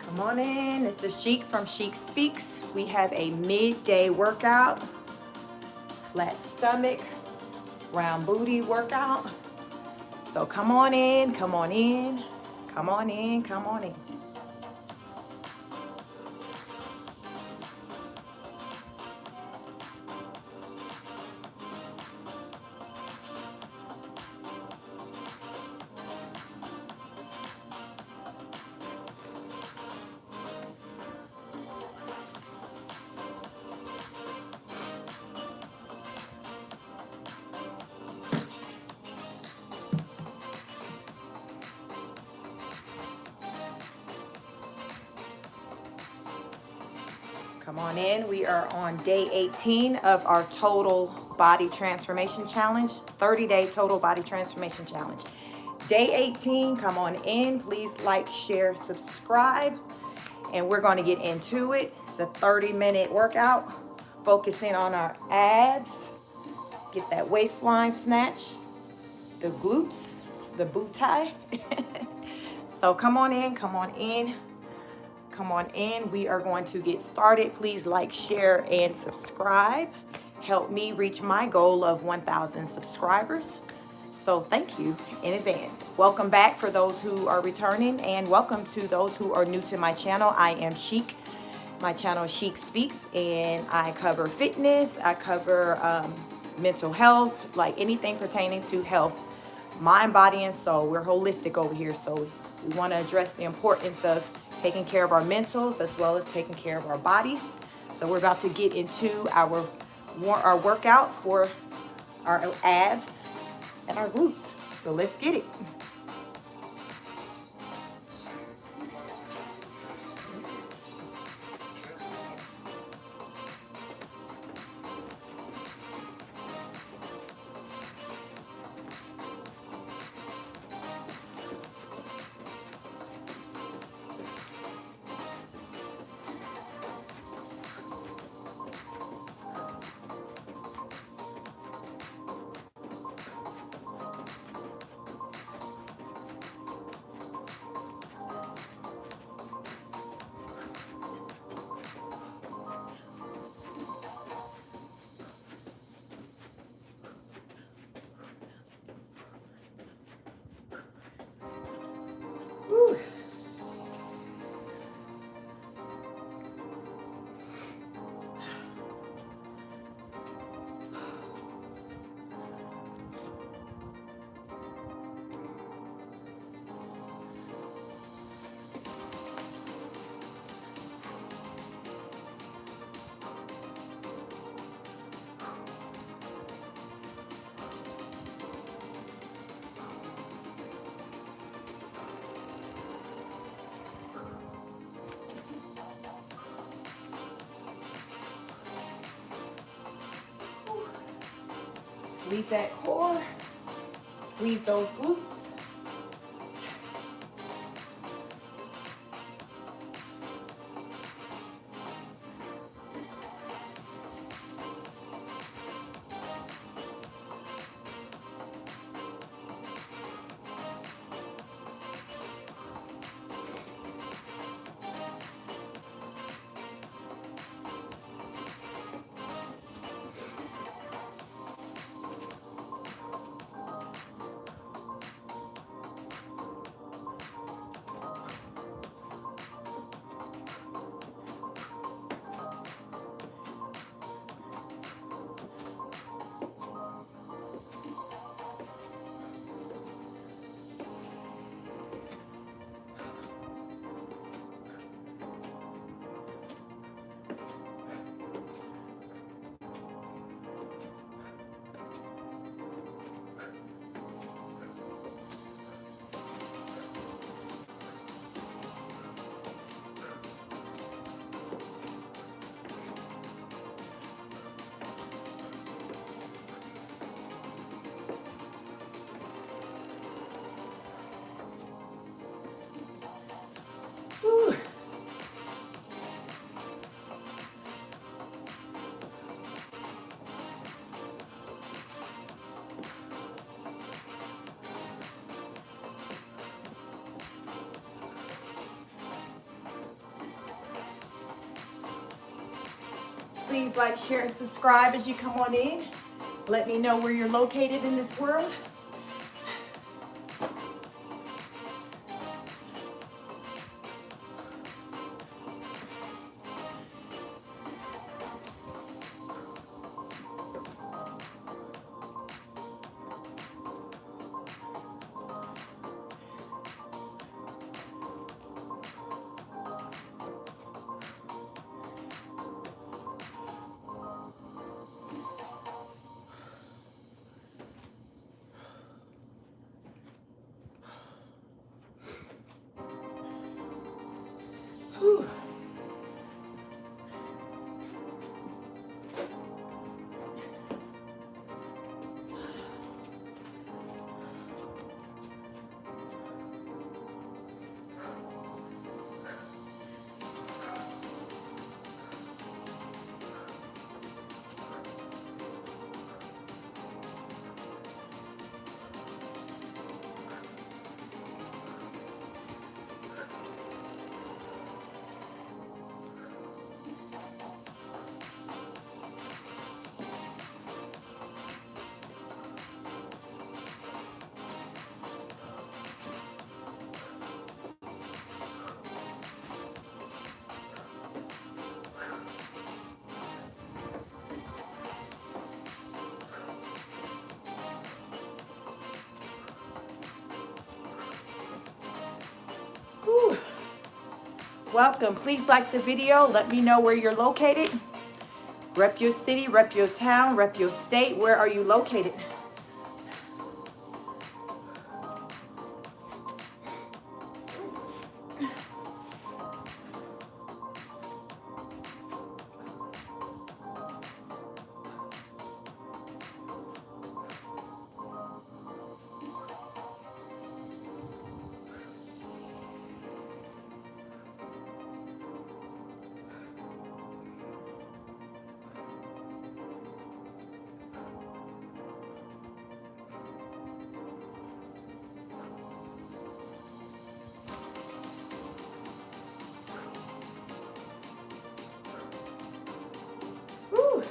Come on in. This is Chic from Chic Speaks. We have a midday workout, flat stomach, round booty workout. So come on in, come on in, come on in, come on in. Come on in. We are on day 18 of our total body transformation challenge, 30-day total body transformation challenge. Day 18, come on in. Please like, share, subscribe, and we're going to get into it. It's a 30-minute workout, focusing on our abs, get that waistline snatch, the glutes, the booty. So come on in, come on in. Come on in. We are going to get started. Please like, share, and subscribe. Help me reach my goal of 1,000 subscribers. So thank you in advance. Welcome back for those who are returning, and welcome to those who are new to my channel. I am Chic. My channel is Chic Speaks, and I cover fitness. I cover mental health, like anything pertaining to health, mind, body, and soul. We're holistic over here, so we want to address the importance of taking care of our mentals as well as taking care of our bodies. So we're about to get into our workout for our abs and our glutes. So let's get it. Whew. Squeeze that core, squeeze those glutes. Please like, share, and subscribe as you come on in. Let me know where you're located in this world. Whew. Whew. Welcome. Please like the video. Let me know where you're located. Rep your city, rep your town, rep your state. Where are you located? Whew.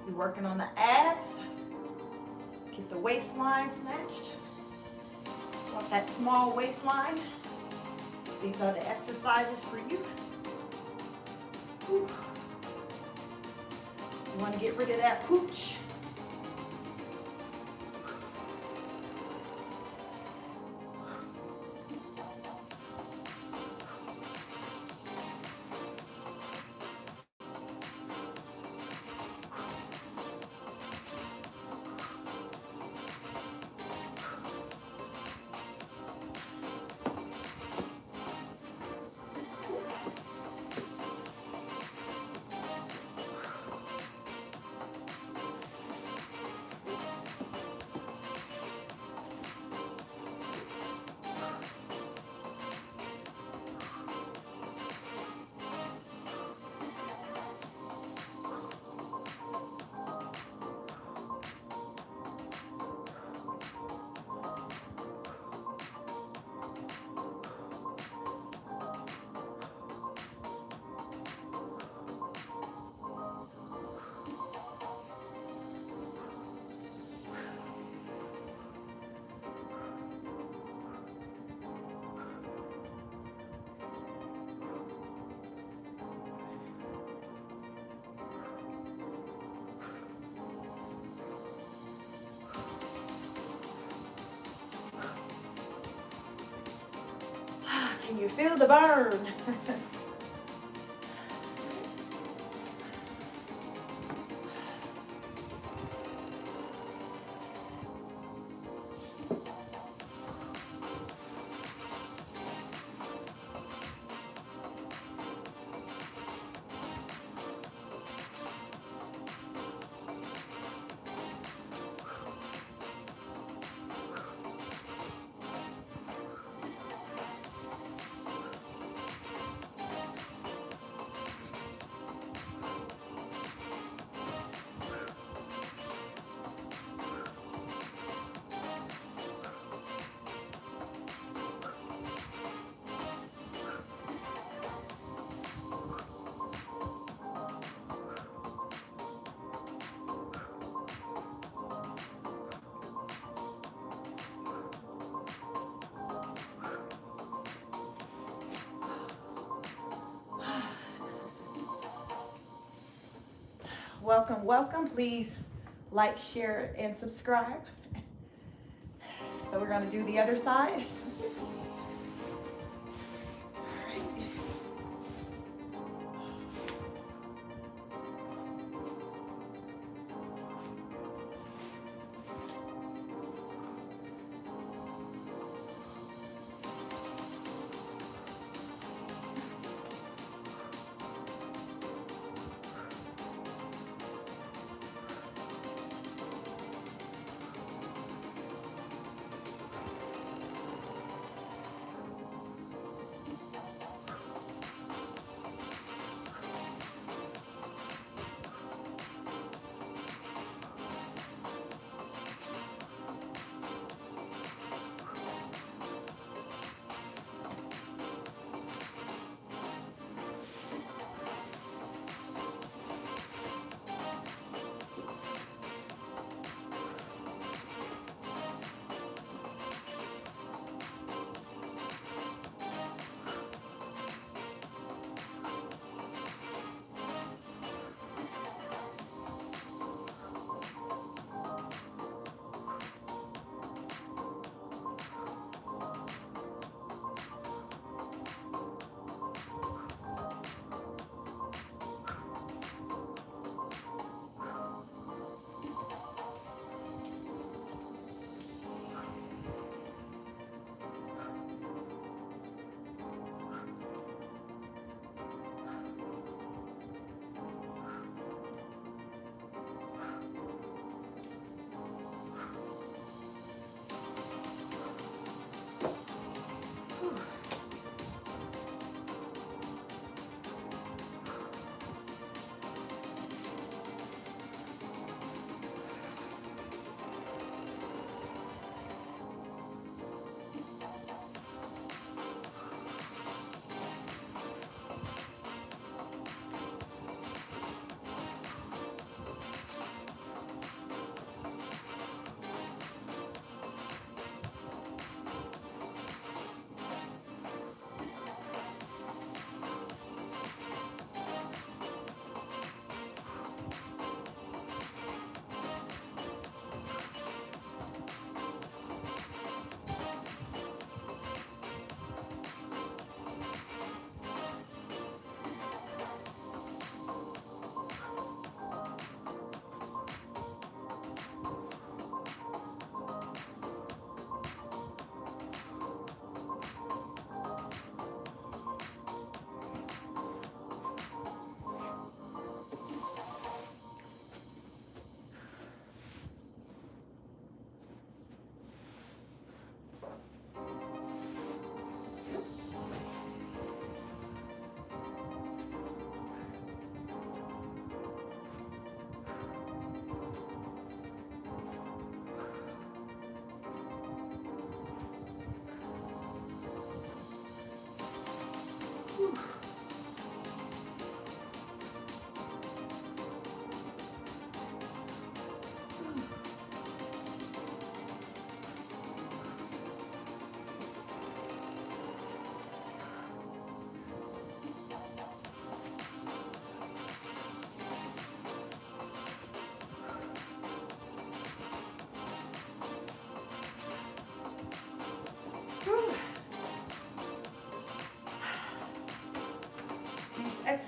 You're working on the abs. Get the waistline snatched. Want that small waistline. These are the exercises for you. Whew. You want to get rid of that pooch. you feel the burn? Welcome, welcome. Please like, share, and subscribe. So we're going to do the other side.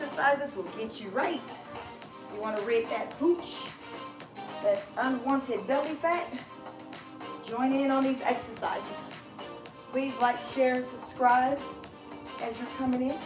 exercises will get you right. You want to rid that pooch, that unwanted belly fat. Join in on these exercises. Please like, share, and subscribe as you're coming in.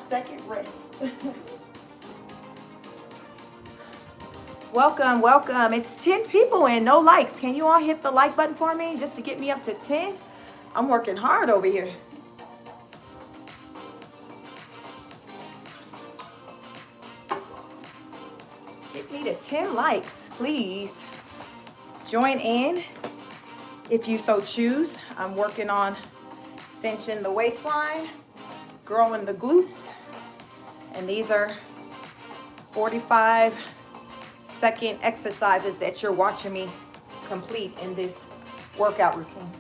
Second rest. Welcome, welcome. It's 10 people and no likes. Can you all hit the like button for me just to get me up to 10? I'm working hard over here. Get me to 10 likes, please. Join in if you so choose. I'm working on cinching the waistline, growing the glutes, and these are 45-second exercises that you're watching me complete in this workout routine.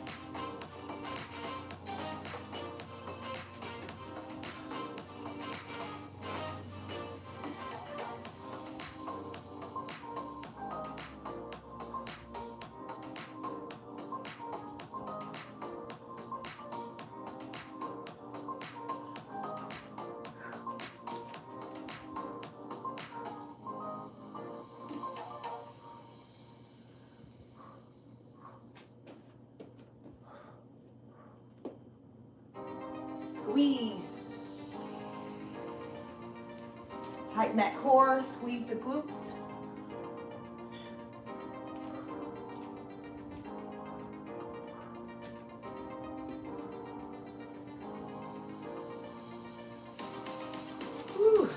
Squeeze. Tighten that core, squeeze the glutes. Whew.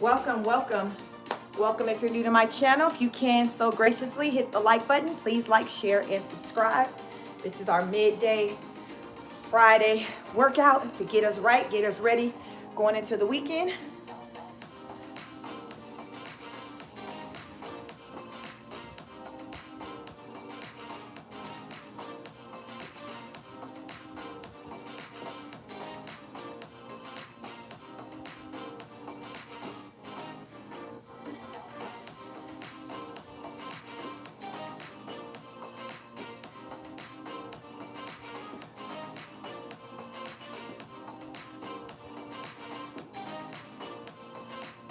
Welcome, welcome. Welcome if you're new to my channel. If you can so graciously hit the like button. Please like, share, and subscribe. This is our midday Friday workout to get us right, get us ready going into the weekend.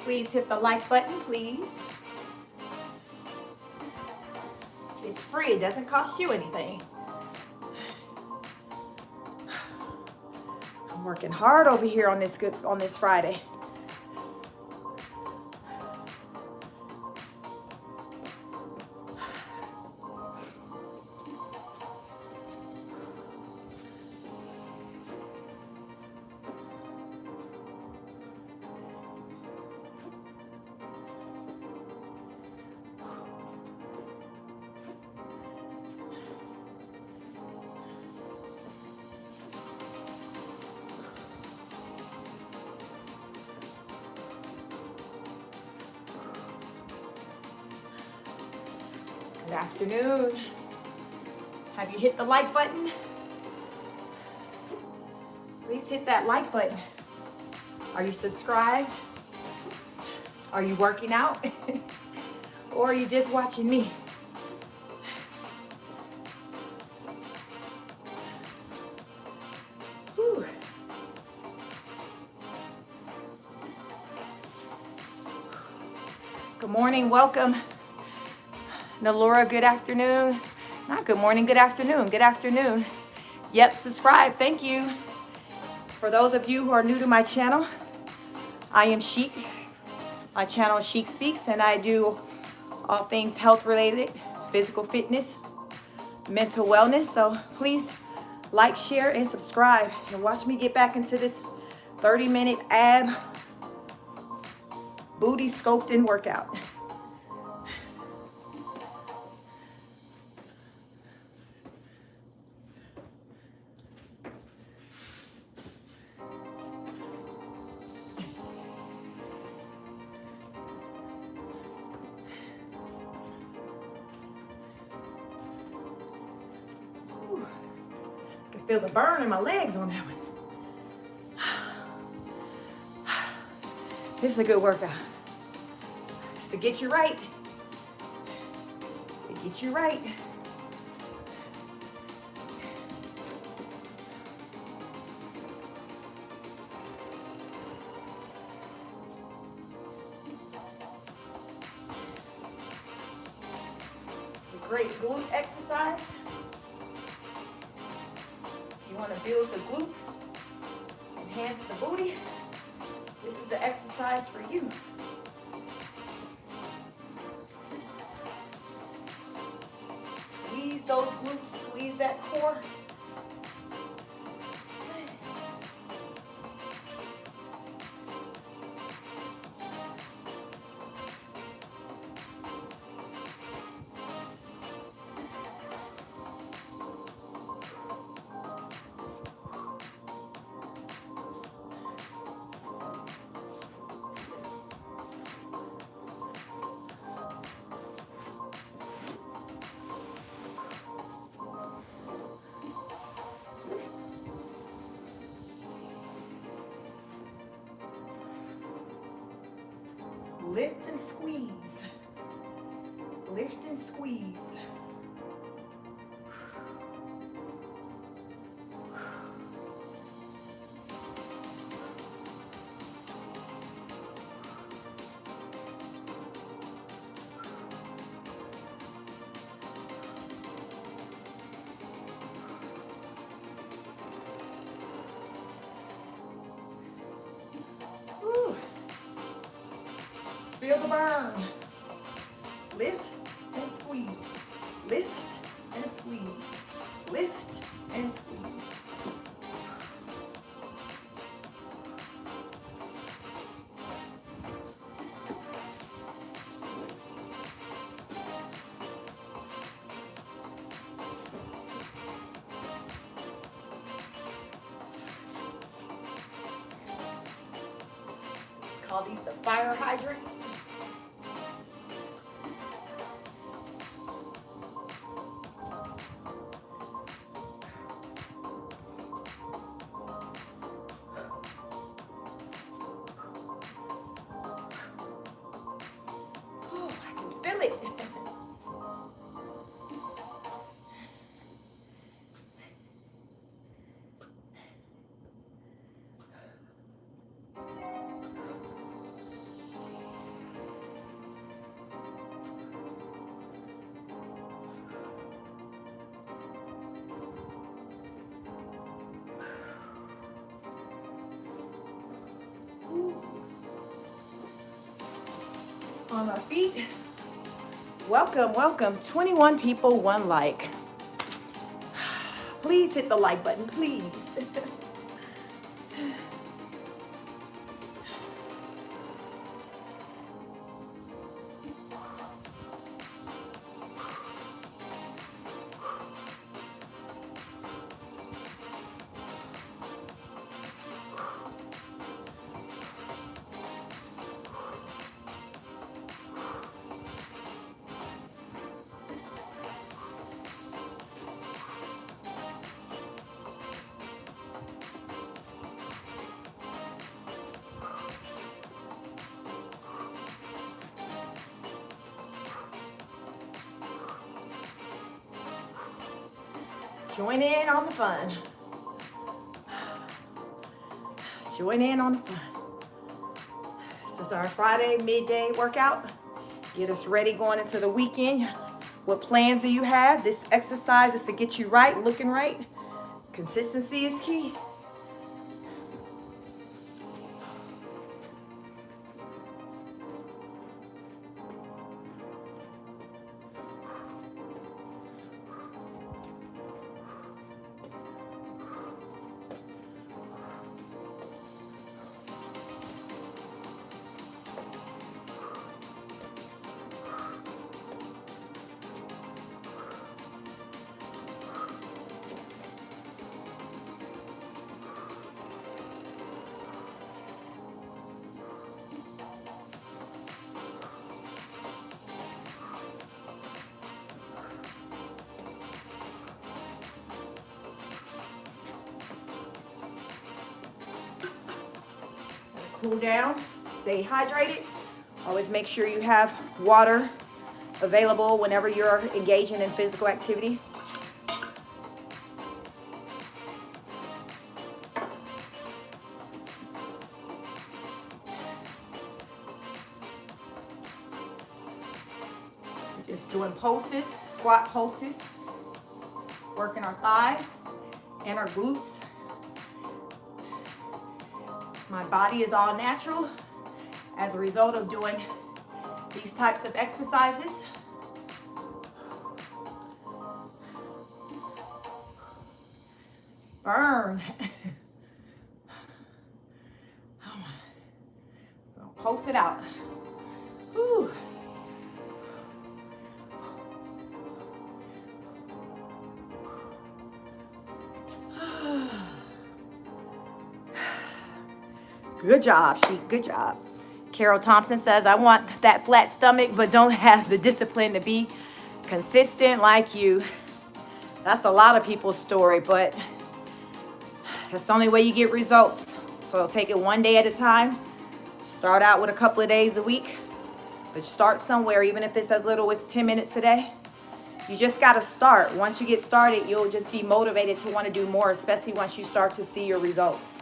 Please hit the like button, please. It's free, it doesn't cost you anything. I'm working hard over here on this Friday. Good afternoon. Have you hit the like button? Please hit that like button. Are you subscribed? Are you working out? Or are you just watching me? Whew. Good morning, welcome. Nalora, good afternoon. Not good morning, good afternoon. Good afternoon. Yep, subscribe, thank you. For those of you who are new to my channel, I am Chic. My channel is Chic Speaks, and I do all things health related, physical fitness, mental wellness. So please like, share, and subscribe, and watch me get back into this 30-minute ab booty sculpting workout. I can feel the burn in my legs on that one. This is a good workout. To get you right. To get you right. A great glute exercise. You want to build the glute, enhance the booty. This is the exercise for you. Squeeze those glutes, squeeze that core. Lift and squeeze. Lift and squeeze. Whew. Feel the burn. Lift and squeeze. Lift and squeeze. Lift and squeeze. Call these the fire hydrants. Feel it. On our feet. Welcome, welcome. 21 people, 1 like. Please hit the like button, please. Join in on the fun. Join in on the fun. This is our Friday midday workout. Get us ready going into the weekend. What plans do you have? This exercise is to get you right, looking right. Consistency is key. Cool down, stay hydrated. Always make sure you have water available whenever you're engaging in physical activity. Just doing pulses, squat pulses, working our thighs and our glutes. My body is all natural as a result of doing these types of exercises. Burn. Pulse it out. Whew. Good job, Sheik. Good job. Carol Thompson says, I want that flat stomach, but don't have the discipline to be consistent like you. That's a lot of people's story, but that's the only way you get results. So take it one day at a time. Start out with a couple of days a week, but start somewhere, even if it's as little as 10 minutes a day. You just got to start. Once you get started, you'll just be motivated to want to do more, especially once you start to see your results.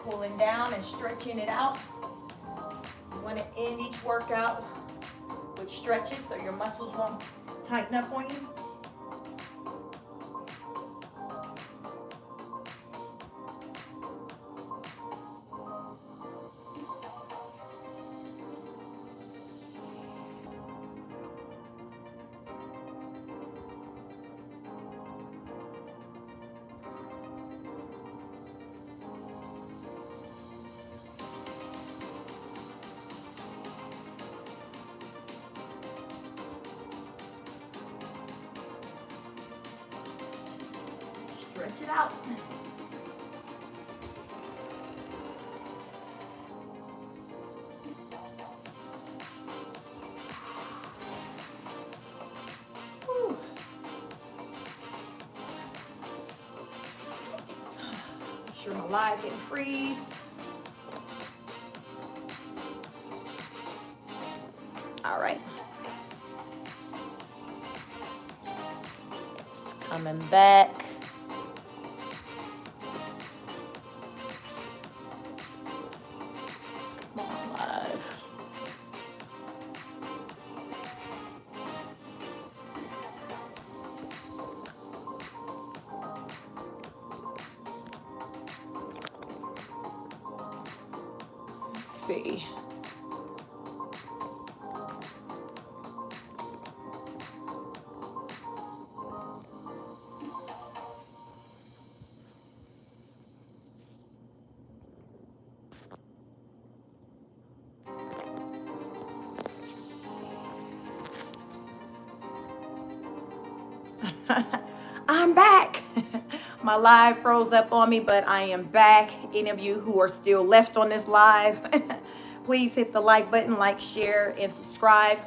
Cooling down and stretching it out. You want to end each workout with stretches so your muscles won't tighten up on you. Stretch it out. Whew. Make sure my live didn't freeze. All right. It's coming back. See. I'm back. My live froze up on me, but I am back. Any of you who are still left on this live, please hit the like button, like, share, and subscribe.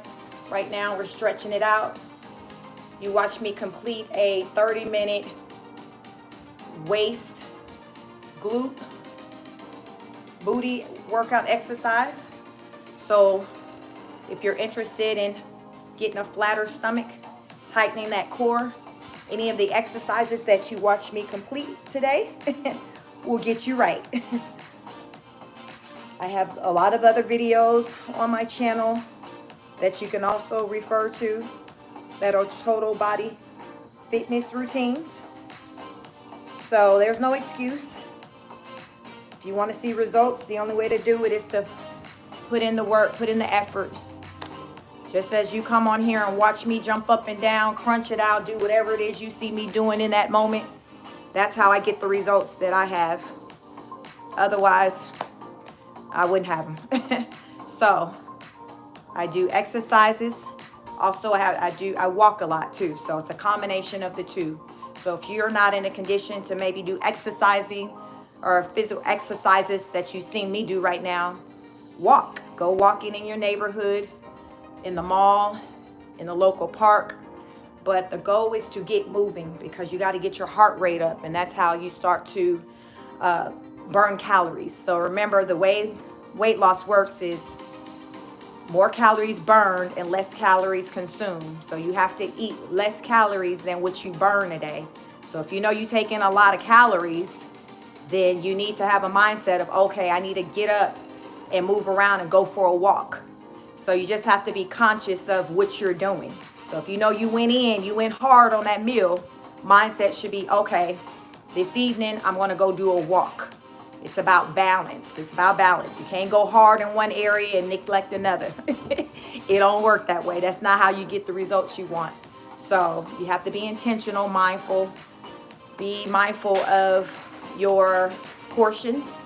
Right now, we're stretching it out. You watch me complete a 30-minute waist, glute, booty workout exercise. So if you're interested in getting a flatter stomach, tightening that core, any of the exercises that you watch me complete today will get you right. I have a lot of other videos on my channel that you can also refer to that are total body fitness routines. So there's no excuse. If you want to see results, the only way to do it is to put in the work, put in the effort. Just as you come on here and watch me jump up and down, crunch it out, do whatever it is you see me doing in that moment, that's how I get the results that I have. Otherwise, I wouldn't have them. So I do exercises. Also, I walk a lot too. So it's a combination of the two. So if you're not in a condition to maybe do exercising or physical exercises that you see me do right now, walk. Go walking in your neighborhood, in the mall, in the local park. But the goal is to get moving, because you got to get your heart rate up, and that's how you start to burn calories. So remember, the way weight loss works is more calories burned and less calories consumed. So you have to eat less calories than what you burn a day. So if you know you're taking a lot of calories, then you need to have a mindset of, okay, I need to get up and move around and go for a walk. So you just have to be conscious of what you're doing. So if you know you went hard on that meal, mindset should be, okay, this evening I'm going to go do a walk. It's about balance. It's about balance. You can't go hard in one area and neglect another. It don't work that way. That's not how you get the results you want. So you have to be intentional, mindful. Be mindful of your portions.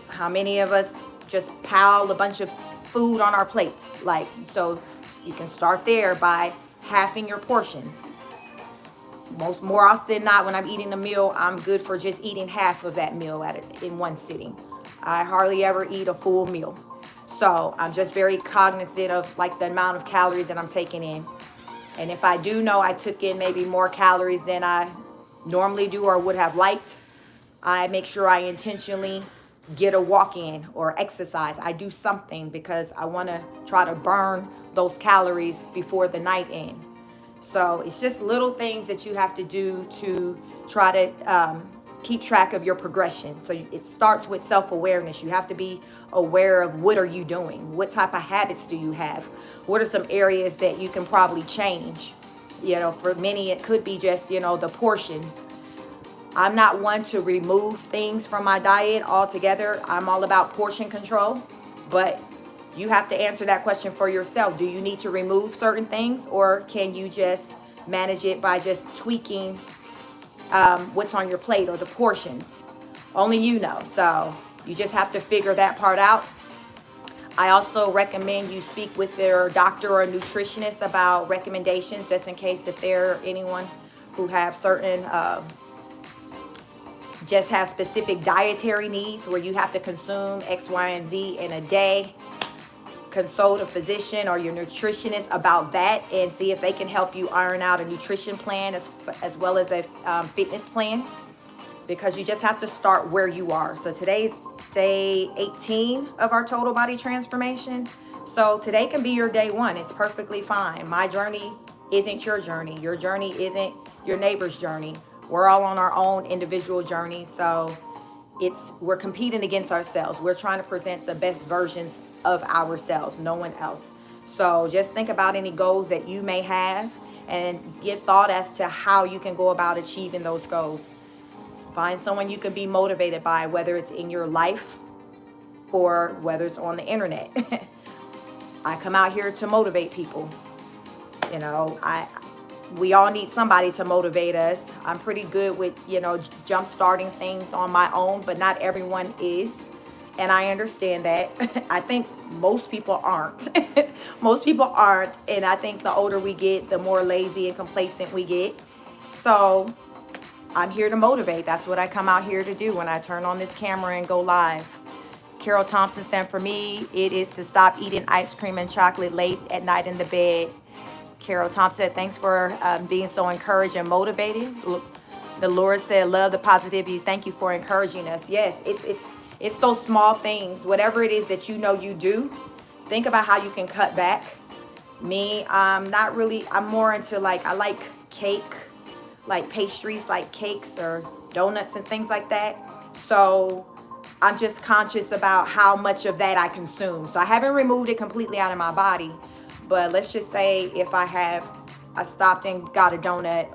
How many of us just pile a bunch of food on our plates? So you can start there by halving your portions. More often than not, when I'm eating a meal, I'm good for just eating half of that meal in one sitting. I hardly ever eat a full meal. So I'm just very cognizant of the amount of calories that I'm taking in. And if I do know I took in maybe more calories than I normally do or would have liked, I make sure I intentionally get a walk in or exercise. I do something because I want to try to burn those calories before the night ends. So it's just little things that you have to do to try to keep track of your progression. So it starts with self-awareness. You have to be aware of what are you doing? What type of habits do you have? What are some areas that you can probably change? For many, it could be just, the portions. I'm not one to remove things from my diet altogether. I'm all about portion control, but you have to answer that question for yourself. Do you need to remove certain things, or can you just manage it by just tweaking what's on your plate or the portions? Only you know. So you just have to figure that part out. I also recommend you speak with their doctor or nutritionist about recommendations, just in case if they're anyone who have certain just have specific dietary needs where you have to consume X, Y, and Z in a day. Consult a physician or your nutritionist about that and see if they can help you iron out a nutrition plan as well as a fitness plan, because you just have to start where you are. So today's day 18 of our total body transformation. So today can be your day one. It's perfectly fine. My journey isn't your journey. Your journey isn't your neighbor's journey. We're all on our own individual journey. So we're competing against ourselves. We're trying to present the best versions of ourselves, no one else. So just think about any goals that you may have and give thought as to how you can go about achieving those goals. Find someone you can be motivated by, whether it's in your life or whether it's on the internet. I come out here to motivate people. We all need somebody to motivate us. I'm pretty good with, jump starting things on my own, but not everyone is. And I understand that. I think most people aren't. Most people aren't. And I think the older we get, the more lazy and complacent we get. So I'm here to motivate. That's what I come out here to do when I turn on this camera and go live. Carol Thompson said, for me, it is to stop eating ice cream and chocolate late at night in the bed. Carol Thompson said, thanks for being so encouraged and motivated. The Lord said, love the positivity. Thank you for encouraging us. Yes, it's those small things. Whatever it is that you know you do, think about how you can cut back. Me, I'm more into I like cake, like pastries, like cakes or donuts and things like that. So I'm just conscious about how much of that I consume. So I haven't removed it completely out of my body. But let's just say if I stopped and got a donut,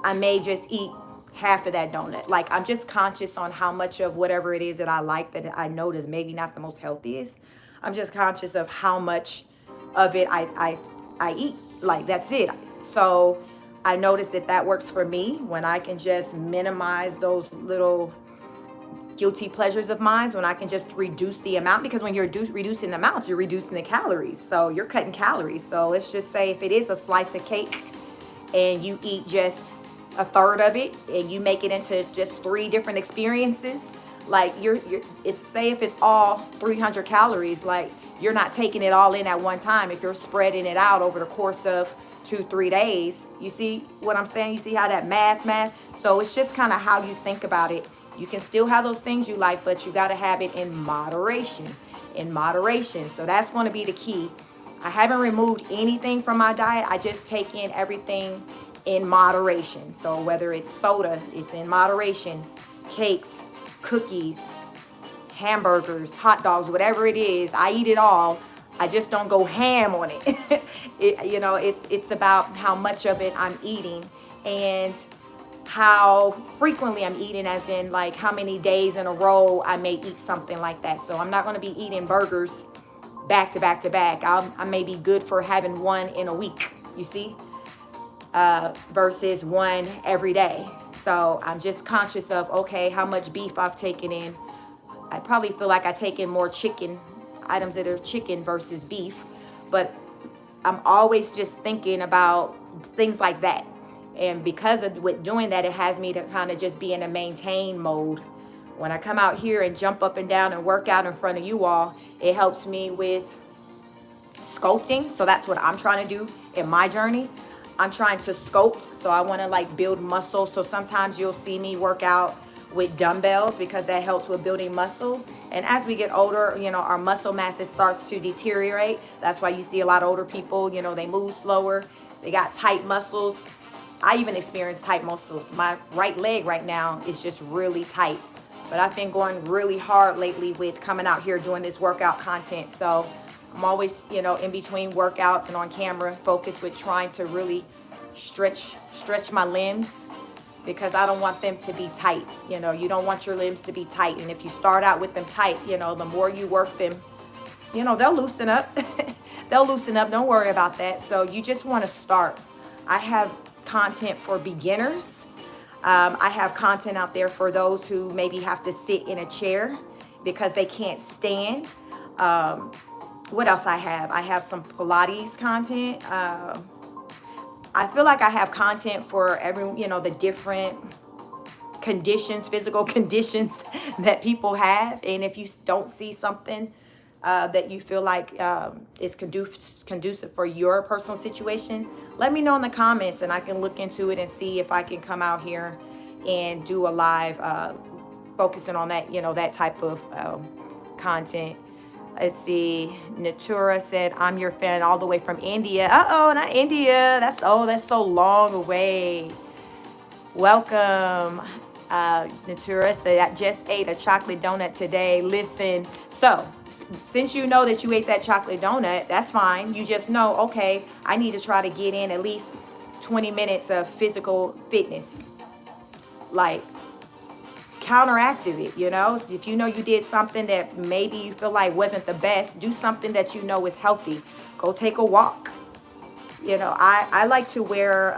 I may just eat half of that donut. I'm just conscious on how much of whatever it is that I like that I know is maybe not the most healthiest. I'm just conscious of how much of it I eat. That's it. So I notice that works for me when I can just minimize those little guilty pleasures of mine when I can just reduce the amount, because when you're reducing the amounts, you're reducing the calories. So you're cutting calories. So let's just say if it is a slice of cake and you eat just a third of it and you make it into just 3 different experiences, like it's, say if it's all 300 calories, like you're not taking it all in at one time. If you're spreading it out over the course of 2-3 days, you see what I'm saying? You see how that math? So it's just kind of how you think about it. You can still have those things you like, but you got to have it in moderation. So that's going to be the key. I haven't removed anything from my diet. I just take in everything in moderation. So whether it's soda, it's in moderation. Cakes, cookies, hamburgers, hot dogs, whatever it is, I eat it all. I just don't go ham on it. It's about how much of it I'm eating and how frequently I'm eating, as in like how many days in a row I may eat something like that. So I'm not going to be eating burgers back to back to back. I may be good for having one in a week, you see, versus one every day. So I'm just conscious of, okay, how much beef I've taken in. I probably feel like I take in more chicken, items that are chicken versus beef, but I'm always just thinking about things like that. And because of with doing that, it has me to kind of just be in a maintain mode. When I come out here and jump up and down and work out in front of you all, it helps me with sculpting. So that's what I'm trying to do in my journey. I'm trying to sculpt. So I want to like build muscle. So sometimes you'll see me work out with dumbbells because that helps with building muscle. And as we get older, our muscle mass, it starts to deteriorate. That's why you see a lot of older people, they move slower. They got tight muscles. I even experience tight muscles. My right leg right now is just really tight. But I've been going really hard lately with coming out here doing this workout content. So I'm always, in between workouts and on camera, focused with trying to really stretch my limbs, because I don't want them to be tight. You don't want your limbs to be tight. And if you start out with them tight, the more you work them, they'll loosen up. They'll loosen up. Don't worry about that. So you just want to start. I have content for beginners. I have content out there for those who maybe have to sit in a chair because they can't stand. What else I have? I have some Pilates content. I feel like I have content for every, the different conditions, physical conditions that people have. And if you don't see something that you feel like is conducive for your personal situation, let me know in the comments and I can look into it and see if I can come out here and do a live focusing on that, that type of content. Let's see. Natura said, I'm your fan all the way from India. Uh-oh, not India. That's so long away. Welcome. Natura said, I just ate a chocolate donut today. Listen, so since you know that you ate that chocolate donut, that's fine. You just know, okay, I need to try to get in at least 20 minutes of physical fitness. Like, counteractive it, So if you know you did something that maybe you feel like wasn't the best, do something that you know is healthy. Go take a walk. I like to wear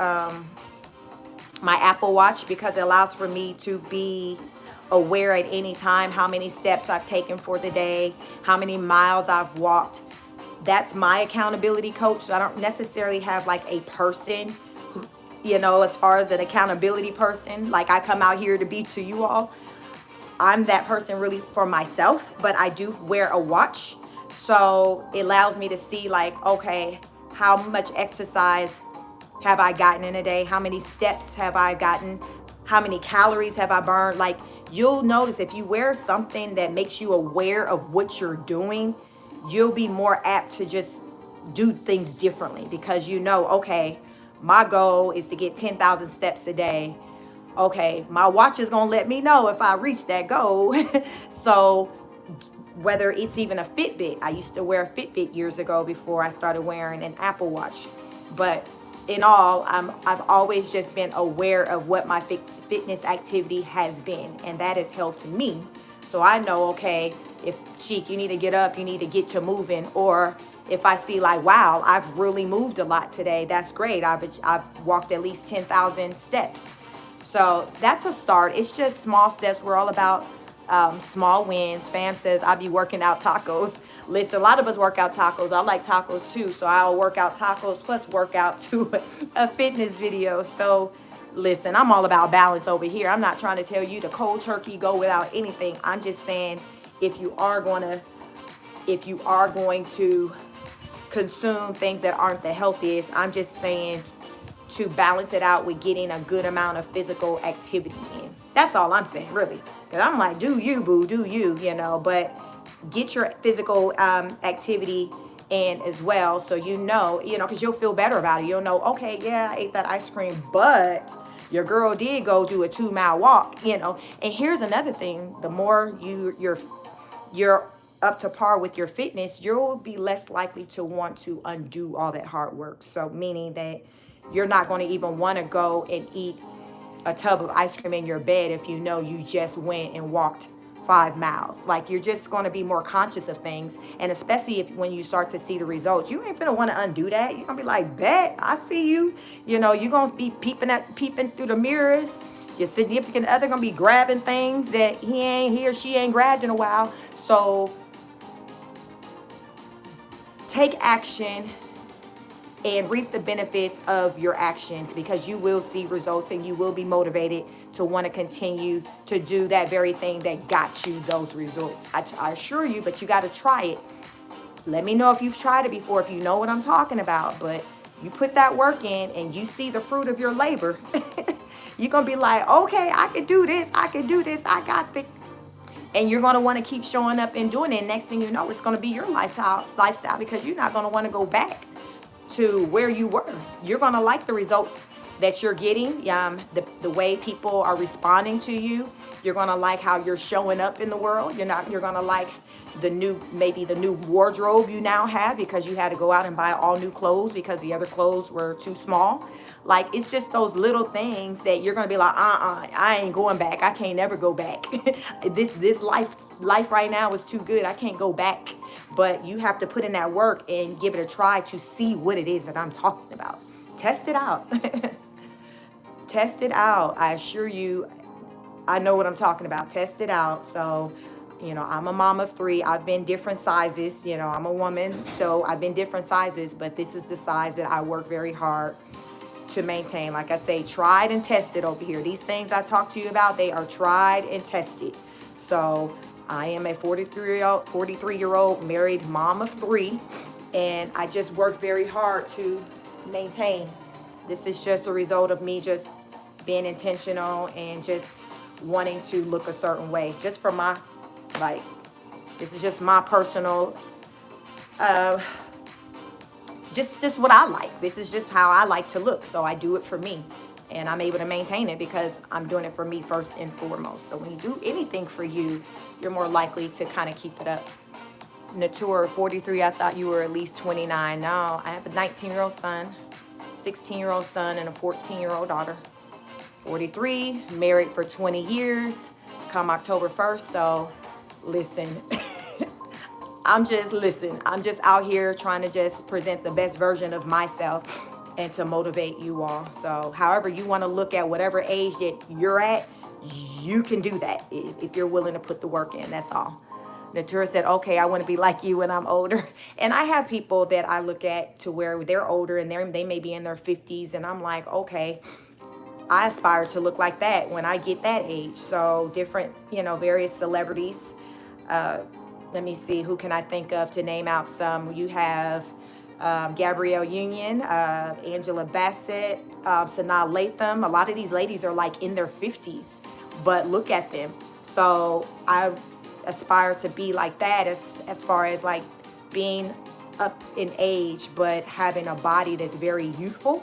my Apple Watch because it allows for me to be aware at any time how many steps I've taken for the day, how many miles I've walked. That's my accountability coach. So I don't necessarily have like a person who, as far as an accountability person, like I come out here to be to you all. I'm that person really for myself, but I do wear a watch. So it allows me to see like, okay, how much exercise have I gotten in a day? How many steps have I gotten? How many calories have I burned? Like, you'll notice if you wear something that makes you aware of what you're doing, you'll be more apt to just do things differently because okay, my goal is to get 10,000 steps a day. Okay, my watch is gonna let me know if I reach that goal. So whether it's even a Fitbit, I used to wear a Fitbit years ago before I started wearing an Apple Watch. But in all, I've always just been aware of what my fitness activity has been, and that has helped me. So I know, okay, if Chic, you need to get up, you need to get to moving, or if I see like, wow, I've really moved a lot today, that's great. I've walked at least 10,000 steps. So that's a start. It's just small steps. We're all about Small wins. Fam says, I be working out tacos. Listen, a lot of us work out tacos. I like tacos too. So I'll work out tacos plus work out to a fitness video. So listen, I'm all about balance over here. I'm not trying to tell you to cold turkey go without anything. I'm just saying if you are going to consume things that aren't the healthiest, I'm just saying to balance it out with getting a good amount of physical activity in. That's all I'm saying, really. Because I'm like, do you, boo, do you, but get your physical activity in as well, so because you'll feel better about it. You'll know, okay, yeah, I ate that ice cream, but your girl did go do a 2-mile walk, And here's another thing: the more you're up to par with your fitness, you'll be less likely to want to undo all that hard work. So meaning that you're not going to even want to go and eat a tub of ice cream in your bed if you know you just went and walked 5 miles. Like, you're just going to be more conscious of things. And especially when you start to see the results, you ain't gonna want to undo that. You're gonna be like, bet, I see you. You're gonna be peeping through the mirror. Your significant other gonna be grabbing things that he or she ain't grabbed in a while. So take action and reap the benefits of your action, because you will see results and you will be motivated to want to continue to do that very thing that got you those results. I assure you, but you got to try it. Let me know if you've tried it before, if you know what I'm talking about. But you put that work in and you see the fruit of your labor, you're going to be like, okay, I can do this. I got this. And you're going to want to keep showing up and doing it. Next thing you know, it's going to be your lifestyle, because you're not going to want to go back to where you were. You're going to like the results that you're getting, the way people are responding to you. You're going to like how you're showing up in the world. You're going to like maybe the new wardrobe you now have, because you had to go out and buy all new clothes because the other clothes were too small. Like, it's just those little things that you're going to be like, I ain't going back. I can't never go back. This life right now is too good. I can't go back. But you have to put in that work and give it a try to see what it is that I'm talking about. Test it out. Test it out. I assure you, I know what I'm talking about. Test it out. So, I'm a mom of 3. I've been different sizes. I'm a woman, so I've been different sizes, but this is the size that I work very hard to maintain. Like I say, tried and tested over here. These things I talk to you about, they are tried and tested. So I am a 43-year-old married mom of 3, and I just work very hard to maintain. This is just a result of me just being intentional and just wanting to look a certain way. Just for this is just my personal, just what I like. This is just how I like to look. So I do it for me, and I'm able to maintain it because I'm doing it for me first and foremost. So when you do anything for you, you're more likely to kind of keep it up. Natura, 43, I thought you were at least 29. No, I have a 19-year-old son, 16-year-old son, and a 14-year-old daughter. 43, married for 20 years, come October 1st. So listen, I'm just out here trying to just present the best version of myself and to motivate you all. So however you want to look at whatever age that you're at, you can do that if you're willing to put the work in. That's all. Natura said, okay, I want to be like you when I'm older. And I have people that I look at to where they're older and they may be in their 50s. And I'm like, okay, I aspire to look like that when I get that age. So different, various celebrities. Let me see, who can I think of to name out some? You have Gabrielle Union, Angela Bassett, Sanaa Lathan. A lot of these ladies are like in their 50s, but look at them. So I aspire to be like that as far as like being up in age, but having a body that's very youthful,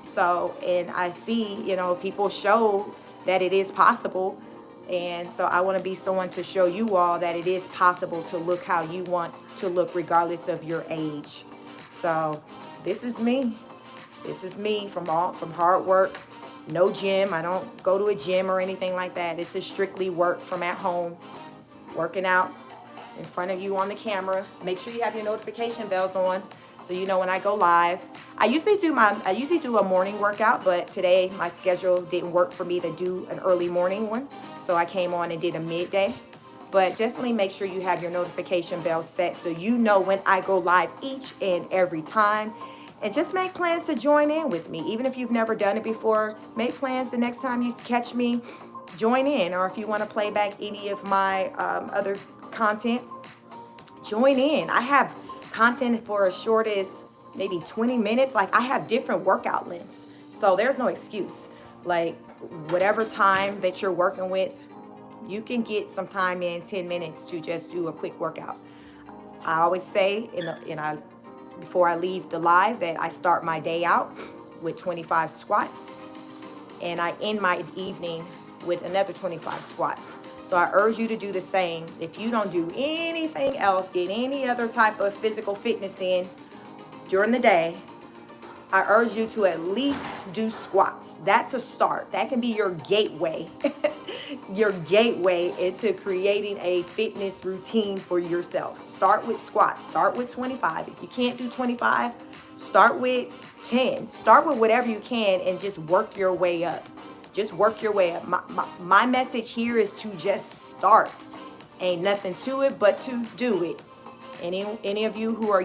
So, and I see, people show that it is possible. And so I want to be someone to show you all that it is possible to look how you want to look regardless of your age. So this is me. This is me from hard work. No gym. I don't go to a gym or anything like that. This is strictly work from at home, working out in front of you on the camera. Make sure you have your notification bells on so you know when I go live. I usually do a morning workout, but today my schedule didn't work for me to do an early morning one. So I came on and did a midday. But definitely make sure you have your notification bell set so you know when I go live each and every time. And just make plans to join in with me. Even if you've never done it before, make plans the next time you catch me, join in. Or if you want to play back any of my other content, join in. I have content for as short as maybe 20 minutes. Like, I have different workout lengths. So there's no excuse. Like, whatever time that you're working with, you can get some time in 10 minutes to just do a quick workout. I always say before I leave the live that I start my day out with 25 squats and I end my evening with another 25 squats. So I urge you to do the same. If you don't do anything else, get any other type of physical fitness in during the day, I urge you to at least do squats. That's a start. That can be your gateway, your gateway into creating a fitness routine for yourself. Start with squats. Start with 25. If you can't do 25, start with 10. Start with whatever you can and just work your way up. Just work your way up. My message here is to just start. Ain't nothing to it but to do it. Any of you who are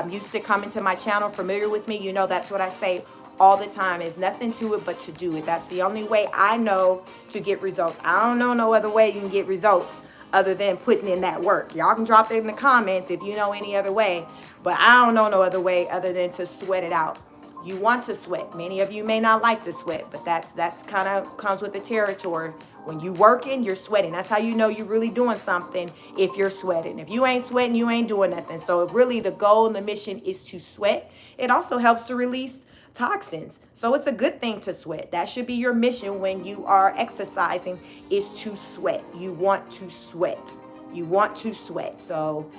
used to coming to my channel, familiar with me, you know that's what I say all the time. Is nothing to it but to do it. That's the only way I know to get results. I don't know no other way you can get results other than putting in that work. Y'all can drop it in the comments if you know any other way, but I don't know no other way other than to sweat it out. You want to sweat. Many of you may not like to sweat, but that's kind of comes with the territory. When you working, you're sweating. That's how you know you're really doing something, if you're sweating. If you ain't sweating, you ain't doing nothing. So really the goal and the mission is to sweat. It also helps to release toxins. So it's a good thing to sweat. That should be your mission when you are exercising, is to sweat. You want to sweat. You want to sweat. So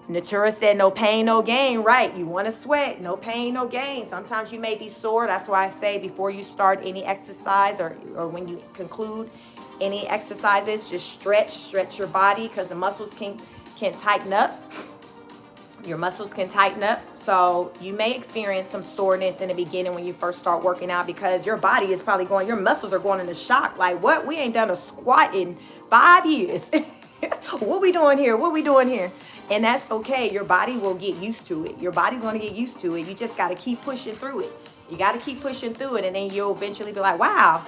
Natura said, no pain, no gain. Right. You want to sweat. No pain, no gain. Sometimes you may be sore. That's why I say before you start any exercise or when you conclude any exercises, just stretch your body, because the muscles can tighten up. Your muscles can tighten up. So you may experience some soreness in the beginning when you first start working out, because your body is probably going, your muscles are going into shock. Like, what? We ain't done a squat in 5 years. What we doing here? What we doing here? And that's okay. Your body will get used to it. Your body's going to get used to it. You just got to keep pushing through it. You got to keep pushing through it. And then you'll eventually be like, wow,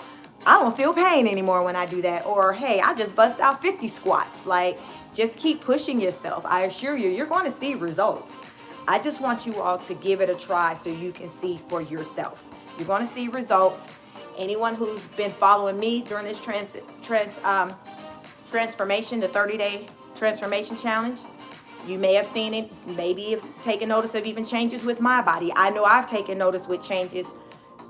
I don't feel pain anymore when I do that. Or, hey, I just bust out 50 squats. Like, just keep pushing yourself. I assure you, you're going to see results. I just want you all to give it a try so you can see for yourself. You're going to see results. Anyone who's been following me during this transformation, the 30-day transformation challenge, you may have seen it, maybe have taken notice of even changes with my body. I know I've taken notice with changes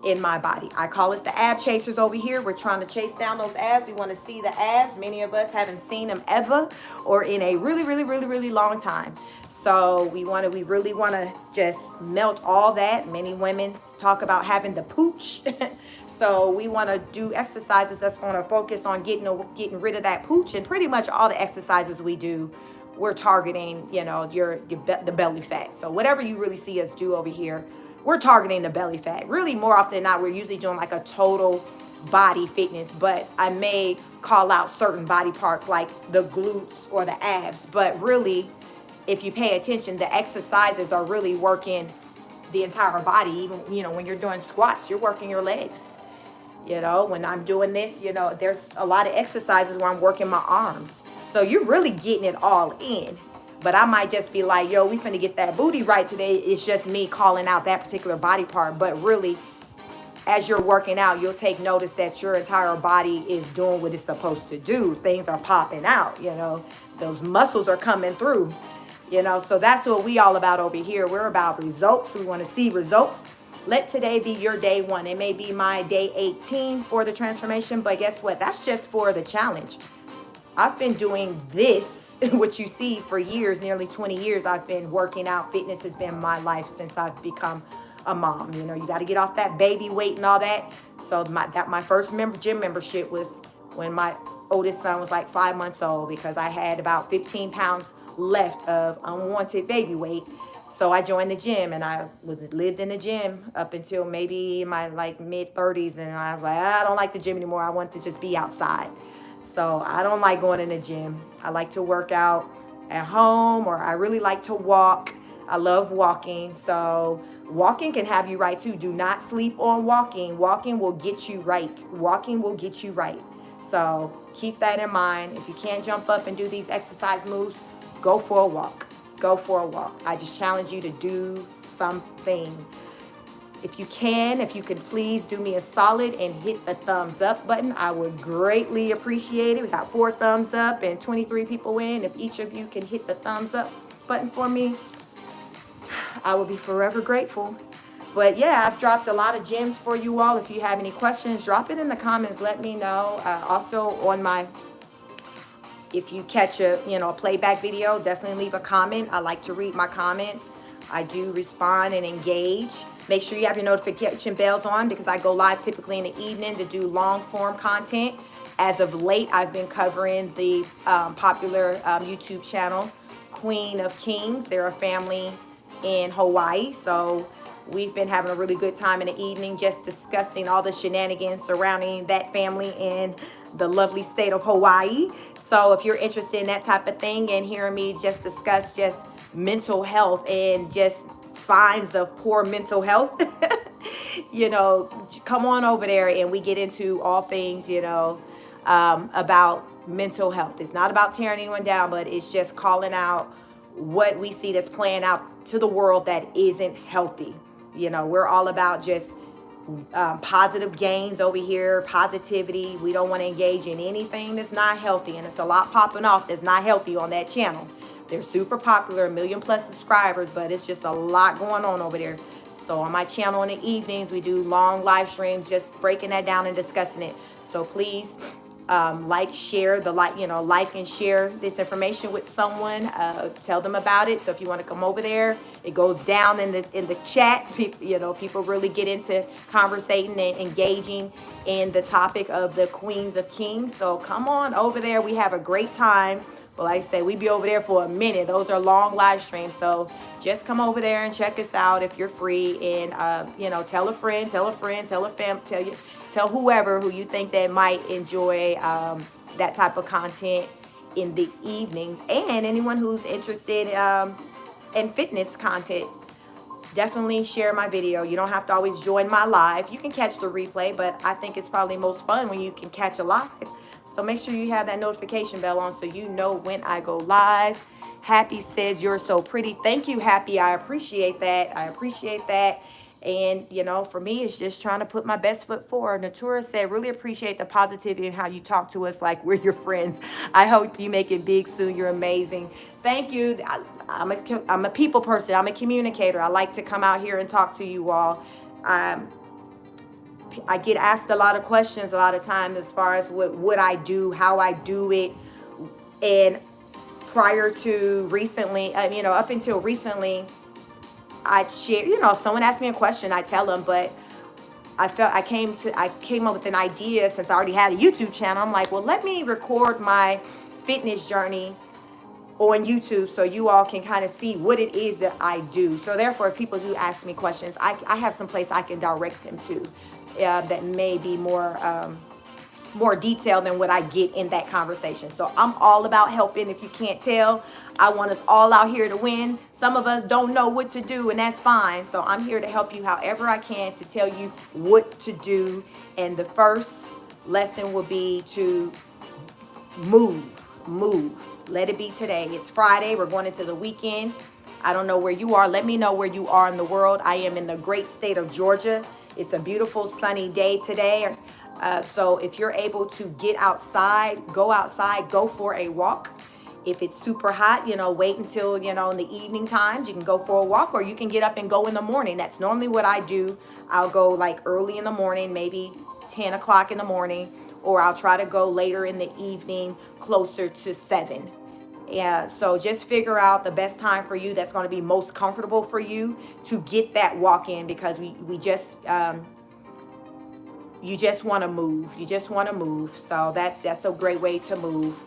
in my body. I call us the ab chasers over here. We're trying to chase down those abs. We want to see the abs. Many of us haven't seen them ever or in a really long time. So we really want to just melt all that. Many women talk about having the pooch. So we want to do exercises that's going to focus on getting rid of that pooch. And pretty much all the exercises we do, we're targeting, the belly fat. So whatever you really see us do over here, we're targeting the belly fat. Really, more often than not, we're usually doing like a total body fitness, but I may call out certain body parts like the glutes or the abs. But really, if you pay attention, the exercises are really working the entire body. Even, when you're doing squats, you're working your legs. When I'm doing this, there's a lot of exercises where I'm working my arms. So you're really getting it all in. But I might just be like, yo, we finna get that booty right today. It's just me calling out that particular body part. But really, as you're working out, you'll take notice that your entire body is doing what it's supposed to do. Things are popping out, those muscles are coming through, so that's what we all about over here. We're about results. We want to see results. Let today be your day 1. It may be my day 18 for the transformation, but guess what? That's just for the challenge. I've been doing this, what you see, for years, nearly 20 years. I've been working out. Fitness has been my life since I've become a mom. You got to get off that baby weight and all that. So my first gym membership was when my oldest son was like 5 months old, because I had about 15 pounds left of unwanted baby weight. So I joined the gym, and I lived in the gym up until maybe my like mid 30s, and I was like, I don't like the gym anymore. I want to just be outside. So I don't like going in the gym. I like to work out at home, or I really like to walk. I love walking. So walking can have you right too. Do not sleep on walking. Walking will get you right. Walking will get you right. So keep that in mind. If you can't jump up and do these exercise moves, go for a walk. Go for a walk. I just challenge you to do something. If you can, if you could please do me a solid and hit the thumbs up button, I would greatly appreciate it. We got 4 thumbs up and 23 people in. If each of you can hit the thumbs up button for me, I will be forever grateful. But yeah, I've dropped a lot of gems for you all. If you have any questions, drop it in the comments. Let me know. Also on my, if you catch a playback video, definitely leave a comment. I like to read my comments. I do respond and engage. Make sure you have your notification bells on, because I go live typically in the evening to do long form content. As of late, I've been covering the popular YouTube channel, Queen of Kings. They're a family in Hawaii. So we've been having a really good time in the evening just discussing all the shenanigans surrounding that family in the lovely state of Hawaii. So if you're interested in that type of thing and hearing me just discuss just mental health and just signs of poor mental health, come on over there and we get into all things, about mental health. It's not about tearing anyone down, but it's just calling out what we see that's playing out to the world that isn't healthy. We're all about just positive gains over here, positivity. We don't want to engage in anything that's not healthy, and it's a lot popping off that's not healthy on that channel. They're super popular, 1 million plus subscribers, but it's just a lot going on over there. So on my channel in the evenings, we do long live streams, just breaking that down and discussing it. So please like and share this information with someone. Tell them about it. So if you want to come over there, it goes down in the chat. People really get into conversating and engaging in the topic of the Queens of Kings. So come on over there. We have a great time. But like I say, we be over there for a minute. Those are long live streams. So just come over there and check us out if you're free. And, tell a friend, tell a family, tell whoever who you think that might enjoy that type of content in the evenings. And anyone who's interested in fitness content, definitely share my video. You don't have to always join my live. You can catch the replay, but I think it's probably most fun when you can catch a live. So make sure you have that notification bell on so you know when I go live. Happy says, you're so pretty. Thank you, Happy. I appreciate that. And, for me, it's just trying to put my best foot forward. Natura said, really appreciate the positivity and how you talk to us like we're your friends. I hope you make it big soon. You're amazing. Thank you. I'm a people person. I'm a communicator. I like to come out here and talk to you all. I get asked a lot of questions a lot of times as far as what I do, how I do it. And prior to recently, up until recently, I'd share, if someone asks me a question, I tell them, but I came up with an idea since I already had a YouTube channel. I'm like, well, let me record my fitness journey on YouTube so you all can kind of see what it is that I do. So therefore, if people do ask me questions, I have some place I can direct them to that may be more detailed than what I get in that conversation. So I'm all about helping. If you can't tell, I want us all out here to win. Some of us don't know what to do, and that's fine. So I'm here to help you however I can to tell you what to do. And the first lesson will be to move. Let it be today. It's Friday. We're going into the weekend. I don't know where you are. Let me know where you are in the world. I am in the great state of Georgia. It's a beautiful sunny day today. So if you're able to get outside, go for a walk. If it's super hot, wait until, in the evening times. You can go for a walk, or you can get up and go in the morning. That's normally what I do. I'll go like early in the morning, maybe 10 o'clock in the morning, or I'll try to go later in the evening, closer to 7. Yeah, so just figure out the best time for you that's going to be most comfortable for you to get that walk in, because you just want to move. So that's a great way to move.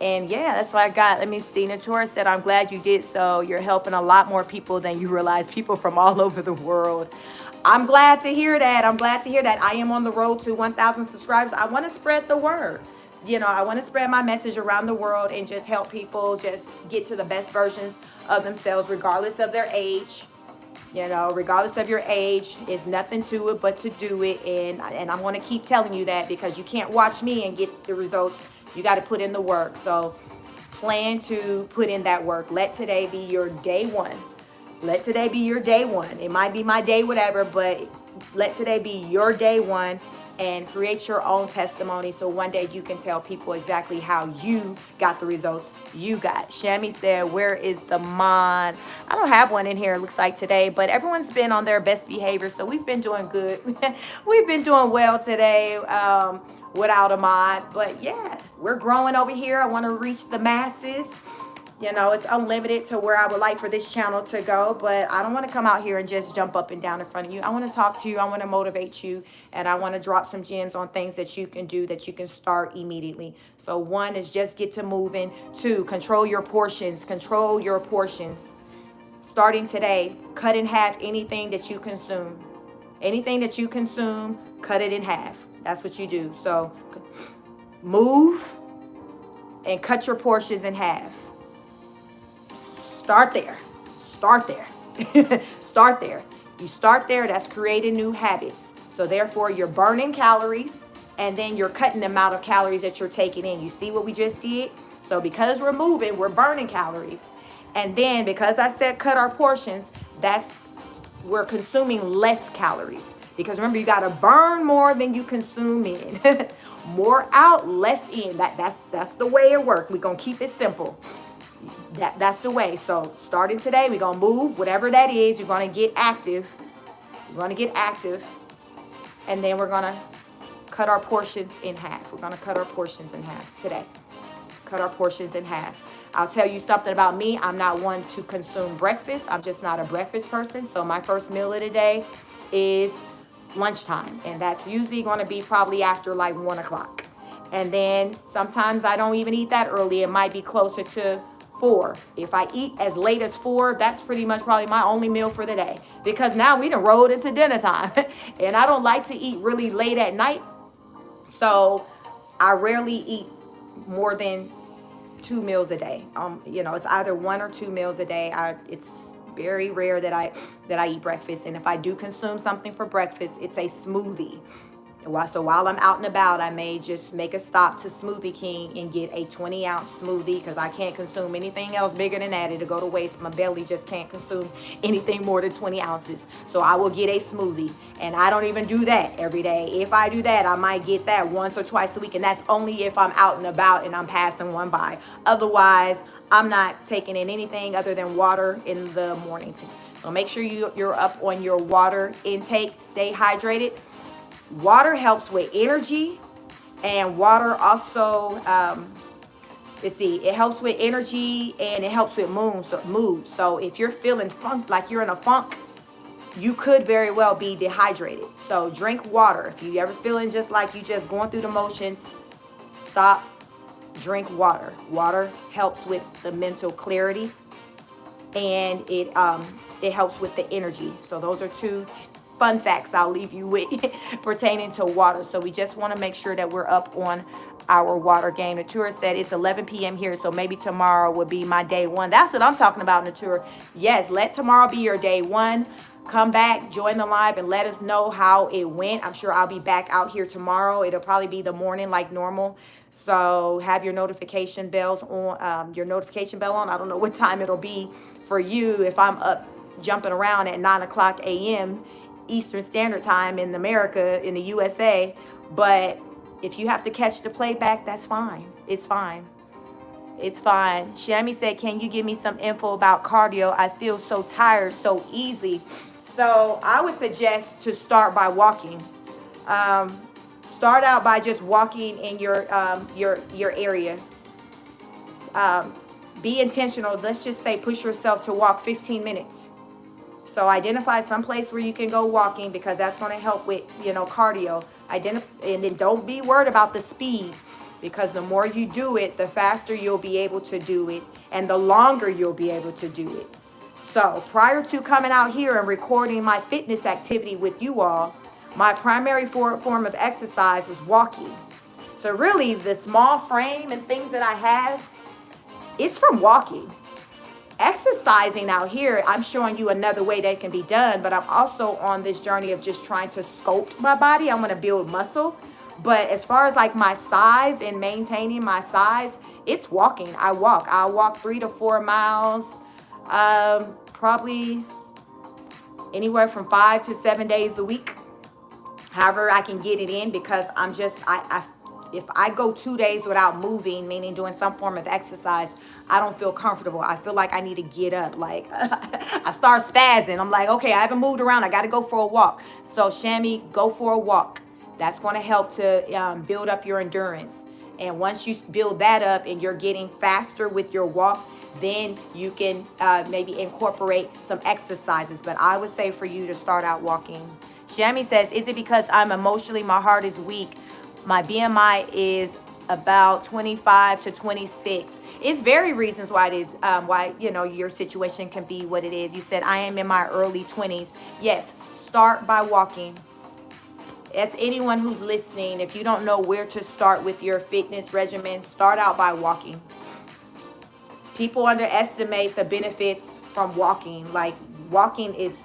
And yeah, that's what I got. Let me see. Natura said, I'm glad you did so. You're helping a lot more people than you realize, people from all over the world. I'm glad to hear that. I'm glad to hear that. I am on the road to 1,000 subscribers. I want to spread the word. You know, I want to spread my message around the world and just help people just get to the best versions of themselves, regardless of their age. You know, regardless of your age, it's nothing to it but to do it. And I'm going to keep telling you that, because you can't watch me and get the results. You got to put in the work. So plan to put in that work. Let today be your day one. Let today be your day one. It might be my day whatever, but let today be your day one, and create your own testimony so one day you can tell people exactly how you got the results you got. Shami said, where is the mod? I don't have one in here, it looks like, today, but everyone's been on their best behavior, so we've been doing good. We've been doing well today without a mod. But yeah, we're growing over here. I want to reach the masses. You know, it's unlimited to where I would like for this channel to go, but I don't want to come out here and just jump up and down in front of you. I want to talk to you. I want to motivate you, and I want to drop some gems on things that you can do, that you can start immediately. So 1 is just get to moving. 2, control your portions. Control your portions. Starting today, cut in half anything that you consume. Anything that you consume, cut it in half. That's what you do. So move and cut your portions in half. Start there. Start there. Start there. You start there, that's creating new habits. So therefore, you're burning calories, and then you're cutting the amount of calories that you're taking in. You see what we just did? So because we're moving, we're burning calories. And then because I said cut our portions, we're consuming less calories. Because remember, you got to burn more than you consume in. More out, less in. That's the way it works. We're going to keep it simple. That's the way. So starting today, we're going to move, whatever that is. You're going to get active. We're going to get active. And then we're going to cut our portions in half. We're going to cut our portions in half today. Cut our portions in half. I'll tell you something about me. I'm not one to consume breakfast. I'm just not a breakfast person. So my first meal of the day is lunchtime. And that's usually going to be probably after like 1 o'clock. And then sometimes I don't even eat that early. It might be closer to 4. If I eat as late as 4, that's pretty much probably my only meal for the day. Because now we done rolled into dinner time. And I don't like to eat really late at night. So I rarely eat more than 2 meals a day. You know, it's either 1 or 2 meals a day. It's very rare that I eat breakfast. And if I do consume something for breakfast, it's a smoothie. So while I'm out and about, I may just make a stop to Smoothie King and get a 20-ounce smoothie, because I can't consume anything else bigger than that. It'll go to waste. My belly just can't consume anything more than 20 ounces. So I will get a smoothie. And I don't even do that every day. If I do that, I might get that once or twice a week. And that's only if I'm out and about and I'm passing one by. Otherwise, I'm not taking in anything other than water in the morning. So make sure you're up on your water intake. Stay hydrated. Water helps with energy, and water also, it helps with energy, and it helps with mood. So if you're feeling like you're in a funk, you could very well be dehydrated. So drink water. If you ever feeling just like you just going through the motions, stop, drink water. Water helps with the mental clarity, and it helps with the energy. So those are 2 fun facts I'll leave you with pertaining to water. So we just want to make sure that we're up on our water game. Natura said it's 11 p.m. here, so maybe tomorrow will be my day 1. That's what I'm talking about, Natura. Yes, let tomorrow be your day 1. Come back, join the live, and let us know how it went. I'm sure I'll be back out here tomorrow. It'll probably be the morning like normal. So have your notification bells on, I don't know what time it'll be for you. If I'm up jumping around at 9 o'clock a.m. Eastern Standard Time in America, in the USA. But if you have to catch the playback, that's fine. It's fine. It's fine. Shami said, can you give me some info about cardio? I feel so tired so easily. So I would suggest to start by walking. Start out by just walking in your area. Be intentional. Let's just say push yourself to walk 15 minutes. So identify some place where you can go walking, because that's going to help with, cardio. And then don't be worried about the speed. because the more you do it, the faster you'll be able to do it, and the longer you'll be able to do it. So prior to coming out here and recording my fitness activity with you all, my primary form of exercise was walking. So really, the small frame and things that I have, it's from walking. Exercising out here, I'm showing you another way that can be done, but I'm also on this journey of just trying to sculpt my body. I want to build muscle. But as far as like my size and maintaining my size, it's walking. I'll walk 3 to 4 miles, probably anywhere from 5 to 7 days a week. However I can get it in, because I'm just, if I go 2 days without moving, meaning doing some form of exercise, I don't feel comfortable. I feel like I need to get up. Like I start spazzing. I'm like, okay, I haven't moved around. I got to go for a walk. So Shammy, go for a walk. That's going to help to build up your endurance. And once you build that up and you're getting faster with your walk, then you can maybe incorporate some exercises. But I would say for you to start out walking. Shammy says, is it because I'm emotionally, my heart is weak? My BMI is about 25 to 26. It's very reasons why it is, why, you know, your situation can be what it is. You said, I am in my early 20s. Yes, start by walking. It's anyone who's listening. If you don't know where to start with your fitness regimen, start out by walking. People underestimate the benefits from walking. Like, walking is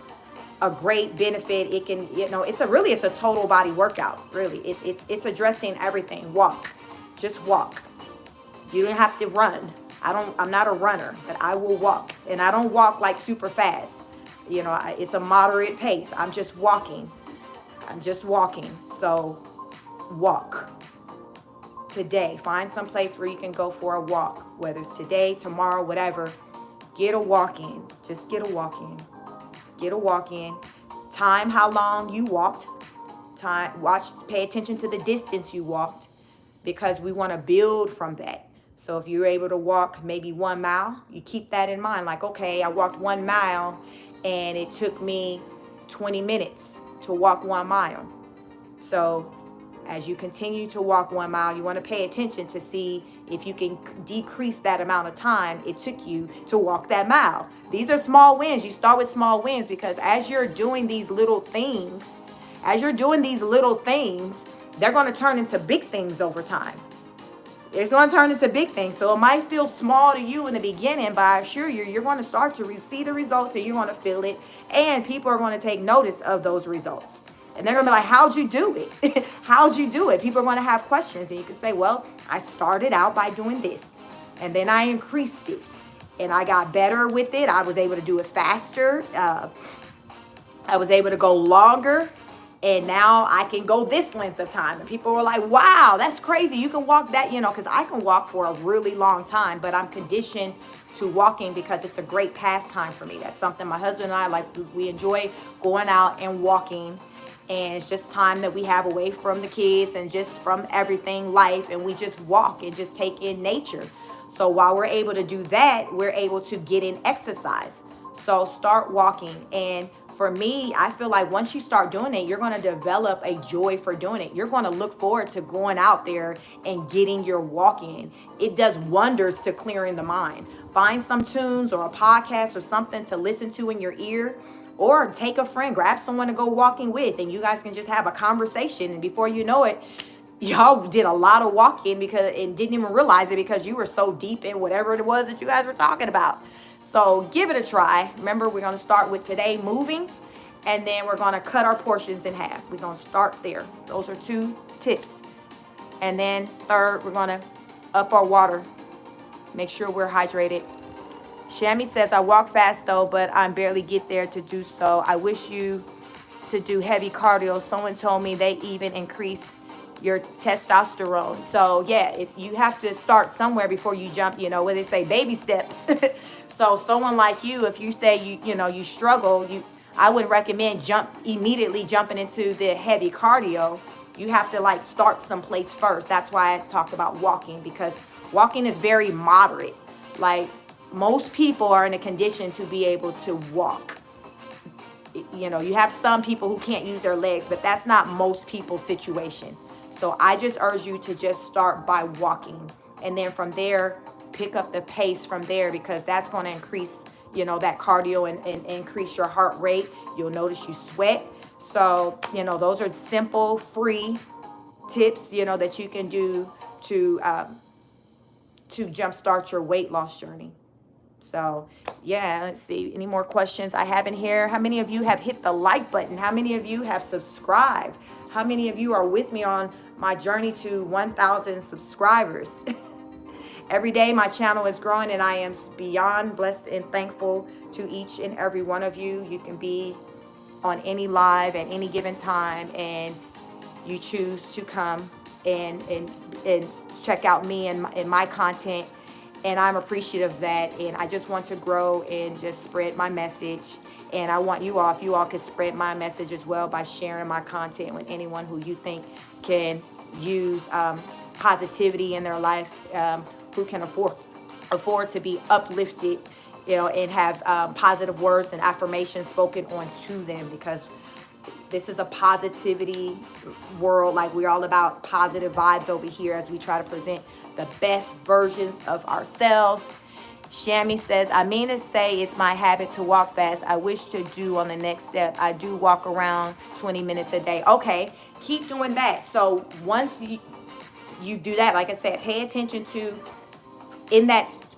a great benefit. It can, you know, it's a total body workout. Really, it's addressing everything. Walk, just walk. You don't have to run. I'm not a runner, but I will walk, and I don't walk like super fast. You know, it's a moderate pace. I'm just walking. So walk today. Find some place where you can go for a walk, whether it's today, tomorrow, whatever. Get a walk in. Just get a walk in. Get a walk in. Time how long you walked. Pay attention to the distance you walked, because we want to build from that. So if you're able to walk maybe 1 mile, you keep that in mind. Like, okay, I walked 1 mile and it took me 20 minutes to walk 1 mile. So as you continue to walk 1 mile, you want to pay attention to see if you can decrease that amount of time it took you to walk that mile. These are small wins. You start with small wins, because as you're doing these little things, they're going to turn into big things over time. It's going to turn into big things. So it might feel small to you in the beginning, but I assure you, you're going to start to see the results, and you're going to feel it. And people are going to take notice of those results. And they're going to be like, how'd you do it? How'd you do it? People are going to have questions. And you can say, well, I started out by doing this, and then I increased it, and I got better with it. I was able to do it faster. I was able to go longer. And now I can go this length of time. And people were like, wow, that's crazy. You can walk that, you know, because I can walk for a really long time, but I'm conditioned to walking because it's a great pastime for me. That's something my husband and I like. We enjoy going out and walking. And it's just time that we have away from the kids and just from everything, life. And we just walk and just take in nature. So while we're able to do that, we're able to get in exercise. So start walking. And for me, I feel like once you start doing it, you're going to develop a joy for doing it. You're going to look forward to going out there and getting your walk in. It does wonders to clearing the mind. Find some tunes or a podcast or something to listen to in your ear, or take a friend, grab someone to go walking with, and you guys can just have a conversation. And before you know it, y'all did a lot of walking and didn't even realize it, because you were so deep in whatever it was that you guys were talking about. So give it a try. Remember, we're going to start with today moving, and then we're going to cut our portions in half. We're going to start there. Those are 2 tips. And then third, we're going to up our water. Make sure we're hydrated. Shammy says, I walk fast though, but I barely get there to do so. I wish you to do heavy cardio. Someone told me they even increase your testosterone. So yeah, if you have to start somewhere before you jump, you know, where they say baby steps. So someone like you, if you say you struggle, I wouldn't recommend immediately jumping into the heavy cardio. You have to like start someplace first. That's why I talked about walking, because walking is very moderate. Like, most people are in a condition to be able to walk. You know, you have some people who can't use their legs, but that's not most people's situation. So I just urge you to just start by walking. And then from there, pick up the pace from there, because that's going to increase, that cardio and increase your heart rate. You'll notice you sweat. So, those are simple, free tips, that you can do to jumpstart your weight loss journey. So, yeah, let's see. Any more questions I have in here? How many of you have hit the like button? How many of you have subscribed? How many of you are with me on my journey to 1,000 subscribers? Every day my channel is growing, and I am beyond blessed and thankful to each and every one of you. You can be on any live at any given time, and you choose to come and check out me and my content. And I'm appreciative of that. And I just want to grow and just spread my message. And I want you all, if you all could spread my message as well by sharing my content with anyone who you think can use positivity in their life, who can afford to be uplifted, and have positive words and affirmations spoken on to them, because this is a positivity world. Like, we're all about positive vibes over here as we try to present the best versions of ourselves. Shami says, I mean to say it's my habit to walk fast. I wish to do on the next step. I do walk around 20 minutes a day. Okay, keep doing that. So once you do that, like I said, pay attention to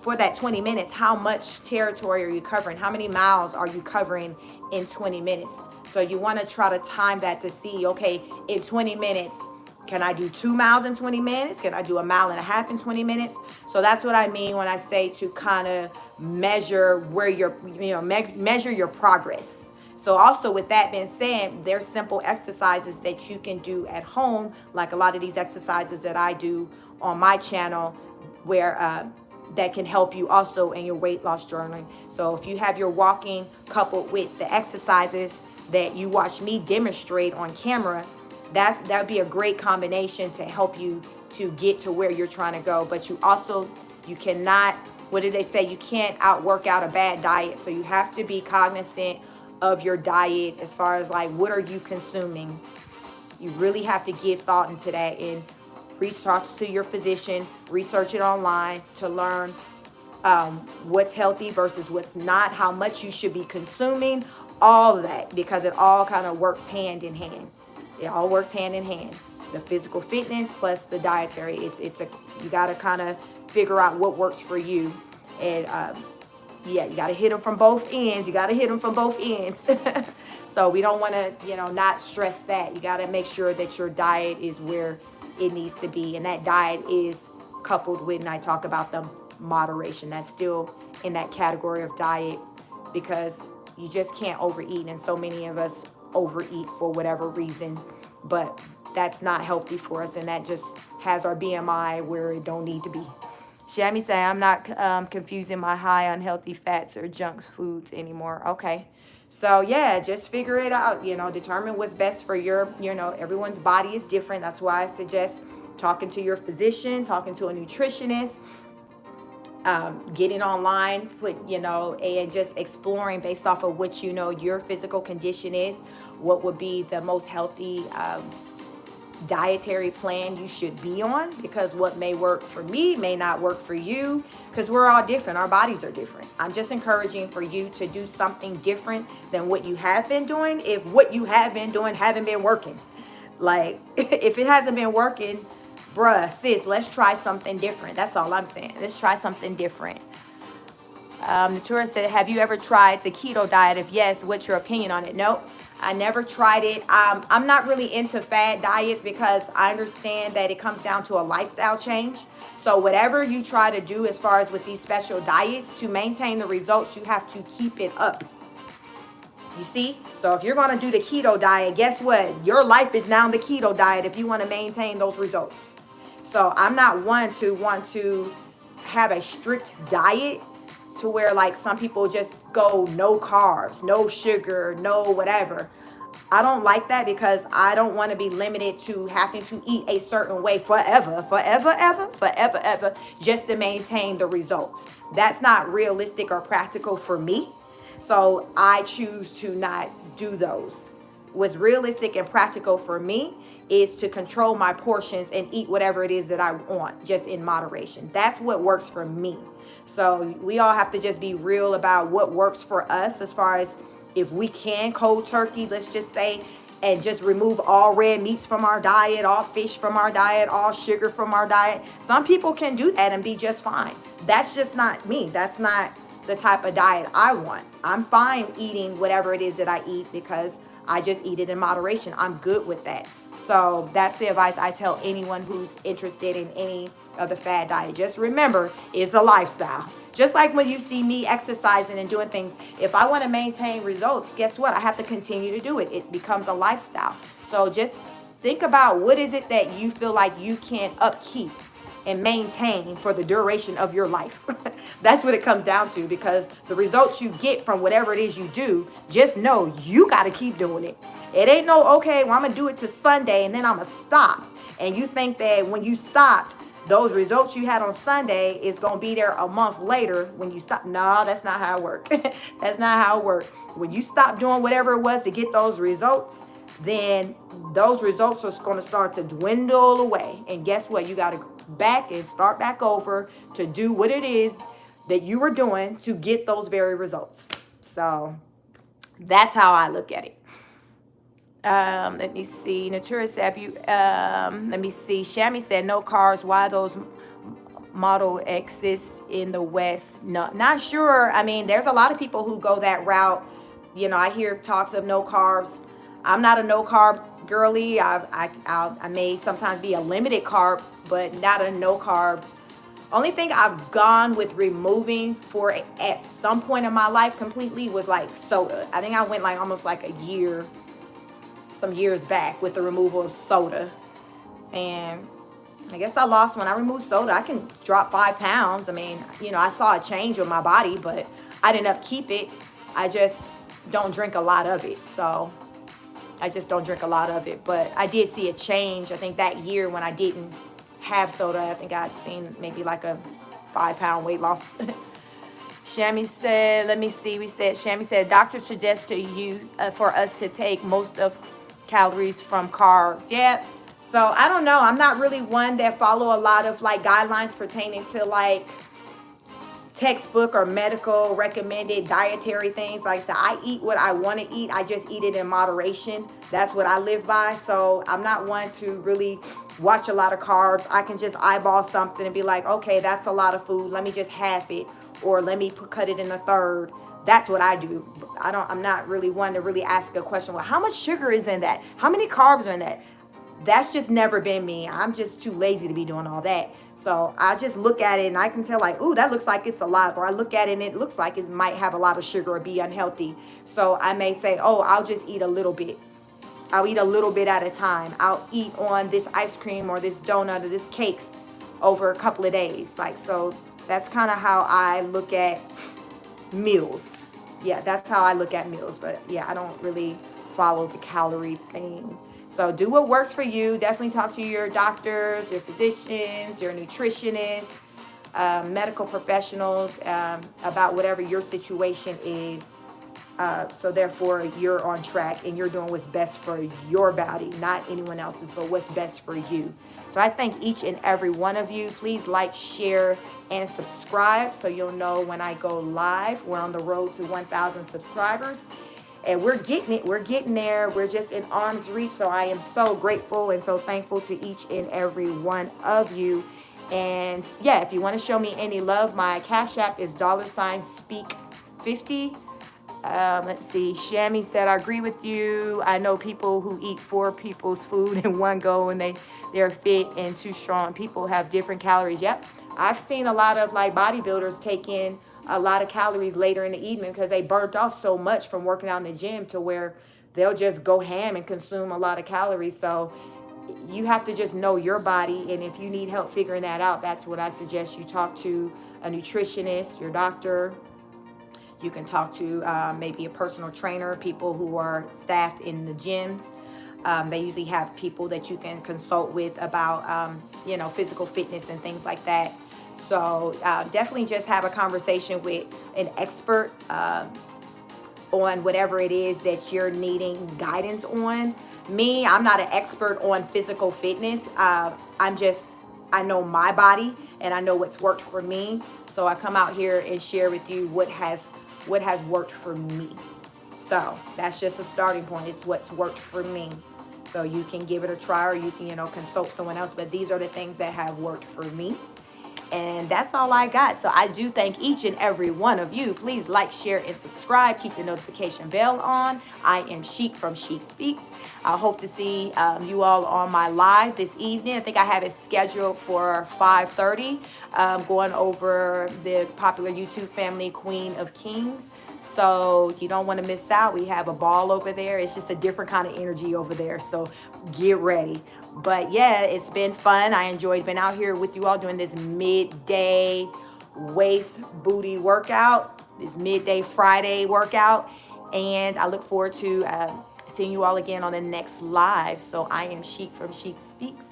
for that 20 minutes, how much territory are you covering? How many miles are you covering in 20 minutes? So you want to try to time that to see, okay, in 20 minutes, can I do 2 miles in 20 minutes? Can I do 1.5 miles in 20 minutes? So that's what I mean when I say to kind of measure where measure your progress. So also, with that being said, there's simple exercises that you can do at home, like a lot of these exercises that I do on my channel, where that can help you also in your weight loss journey. So if you have your walking coupled with the exercises that you watch me demonstrate on camera, that would be a great combination to help you to get to where you're trying to go. But you cannot, what did they say? You can't work out a bad diet. So you have to be cognizant of your diet as far as like, what are you consuming? You really have to give thought into that, and talk to your physician, research it online to learn what's healthy versus what's not, how much you should be consuming, all of that, because it all kind of works hand in hand. It all works hand in hand. The physical fitness plus the dietary. You got to kind of figure out what works for you. And you got to hit them from both ends. So we don't want to, not stress that. You got to make sure that your diet is where it needs to be. And that diet is coupled with, and I talk about the moderation. That's still in that category of diet, because you just can't overeat. And so many of us overeat for whatever reason, but that's not healthy for us, and that just has our BMI where it don't need to be. Shami say, I'm not confusing my high unhealthy fats or junk foods anymore. Okay, so yeah, just figure it out, determine what's best for your, everyone's body is different. That's why I suggest talking to your physician, talking to a nutritionist, getting online, and just exploring based off of what your physical condition is, what would be the most healthy dietary plan you should be on, because what may work for me may not work for you, because we're all different. Our bodies are different. I'm just encouraging for you to do something different than what you have been doing, if what you have been doing haven't been working. Like, if it hasn't been working, bruh, sis, let's try something different. That's all I'm saying. Let's try something different. Natura said, have you ever tried the keto diet? If yes, what's your opinion on it? Nope, I never tried it. I'm not really into fad diets, because I understand that it comes down to a lifestyle change. So whatever you try to do as far as with these special diets, to maintain the results, you have to keep it up. You see? So if you're going to do the keto diet, guess what? Your life is now the keto diet if you want to maintain those results. So I'm not one to want to have a strict diet to where, like, some people just go no carbs, no sugar, no whatever. I don't like that, because I don't want to be limited to having to eat a certain way forever, just to maintain the results. That's not realistic or practical for me. So I choose to not do those. what's realistic and practical for me is to control my portions and eat whatever it is that I want, just in moderation. That's what works for me. So we all have to just be real about what works for us, as far as if we can cold turkey, let's just say, and just remove all red meats from our diet, all fish from our diet, all sugar from our diet. Some people can do that and be just fine. That's just not me. That's not the type of diet I want. I'm fine eating whatever it is that I eat because I just eat it in moderation. I'm good with that. So that's the advice I tell anyone who's interested in any of the fad diet. Just remember, it's a lifestyle. Just like when you see me exercising and doing things, if I want to maintain results, guess what? I have to continue to do it. It becomes a lifestyle. So just think about, what is it that you feel like you can upkeep and maintain for the duration of your life. That's what it comes down to, because the results you get from whatever it is you do, just know you got to keep doing it. It ain't no, okay, well, I'm going to do it to Sunday and then I'm going to stop. And you think that when you stopped, those results you had on Sunday is going to be there a month later when you stop. No, that's not how it works. That's not how it works. When you stop doing whatever it was to get those results, then those results are going to start to dwindle away. And guess what? You got to back and start back over to do what it is that you were doing to get those very results. So that's how I look at it. Let me see. Natura said, let me see. Shami said, no carbs. Why those model exists in the West? No, not sure. I mean, there's a lot of people who go that route. You know, I hear talks of no carbs. I'm not a no carb girly. I may sometimes be a limited carb, but not a no carb. Only thing I've gone with removing for at some point in my life completely was like soda. I think I went like almost like a year, some years back, with the removal of soda. And I guess I lost when I removed soda. I can drop 5 pounds. I mean, you know, I saw a change with my body, but I didn't upkeep it. I just don't drink a lot of it. So I just don't drink a lot of it. But I did see a change. I think that year when I didn't have soda, I think I'd seen maybe like a 5-pound weight loss. Shami said, let me see. Shami said, doctor suggests to you for us to take most of calories from carbs. Yeah. So I don't know. I'm not really one that follow a lot of like guidelines pertaining to like textbook or medical recommended dietary things. Like I said, I eat what I want to eat. I just eat it in moderation. That's what I live by. So I'm not one to really watch a lot of carbs. I can just eyeball something and be like, okay, that's a lot of food. Let me just half it, or let me cut it in a third. That's what I do. I'm not really one to really ask a question. Well, how much sugar is in that? How many carbs are in that? That's just never been me. I'm just too lazy to be doing all that. So I just look at it and I can tell like, ooh, that looks like it's a lot. Or I look at it and it looks like it might have a lot of sugar or be unhealthy. So I may say, oh, I'll just eat a little bit. I'll eat a little bit at a time. I'll eat on this ice cream or this donut or this cake over a couple of days. Like, so that's kind of how I look at meals. Yeah, that's how I look at meals. But yeah, I don't really follow the calorie thing. So do what works for you. Definitely talk to your doctors, your physicians, your nutritionists, medical professionals about whatever your situation is. So therefore, you're on track and you're doing what's best for your body, not anyone else's, but what's best for you. So I thank each and every one of you. Please like, share, and subscribe so you'll know when I go live. We're on the road to 1,000 subscribers. And we're getting it. We're getting there. We're just in arm's reach. So I am so grateful and so thankful to each and every one of you. And yeah, if you want to show me any love, my Cash App is $speak50. Let's see. Shami said, I agree with you. I know people who eat 4 people's food in one go and they're fit and too strong. People have different calories. Yep. I've seen a lot of like bodybuilders take in a lot of calories later in the evening because they burnt off so much from working out in the gym to where they'll just go ham and consume a lot of calories. So you have to just know your body. And if you need help figuring that out, that's what I suggest you talk to a nutritionist, your doctor. You can talk to maybe a personal trainer, people who are staffed in the gyms. They usually have people that you can consult with about, physical fitness and things like that. So definitely just have a conversation with an expert on whatever it is that you're needing guidance on. Me, I'm not an expert on physical fitness. I know my body and I know what's worked for me. So I come out here and share with you what has worked for me. So that's just a starting point. It's what's worked for me. So you can give it a try, or you can, consult someone else. But these are the things that have worked for me. And that's all I got. So I do thank each and every one of you. Please like, share, and subscribe. Keep the notification bell on. I am Chic from Chic Speaks. I hope to see you all on my live this evening. I think I have it scheduled for 5:30, going over the popular YouTube family, Queen of Kings. So you don't want to miss out. We have a ball over there. It's just a different kind of energy over there. So get ready. But yeah, it's been fun. I enjoyed being out here with you all doing this midday waist booty workout, this midday Friday workout. And I look forward to seeing you all again on the next live. So I am Chic from Chic Speaks.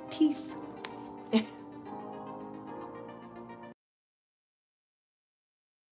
Peace.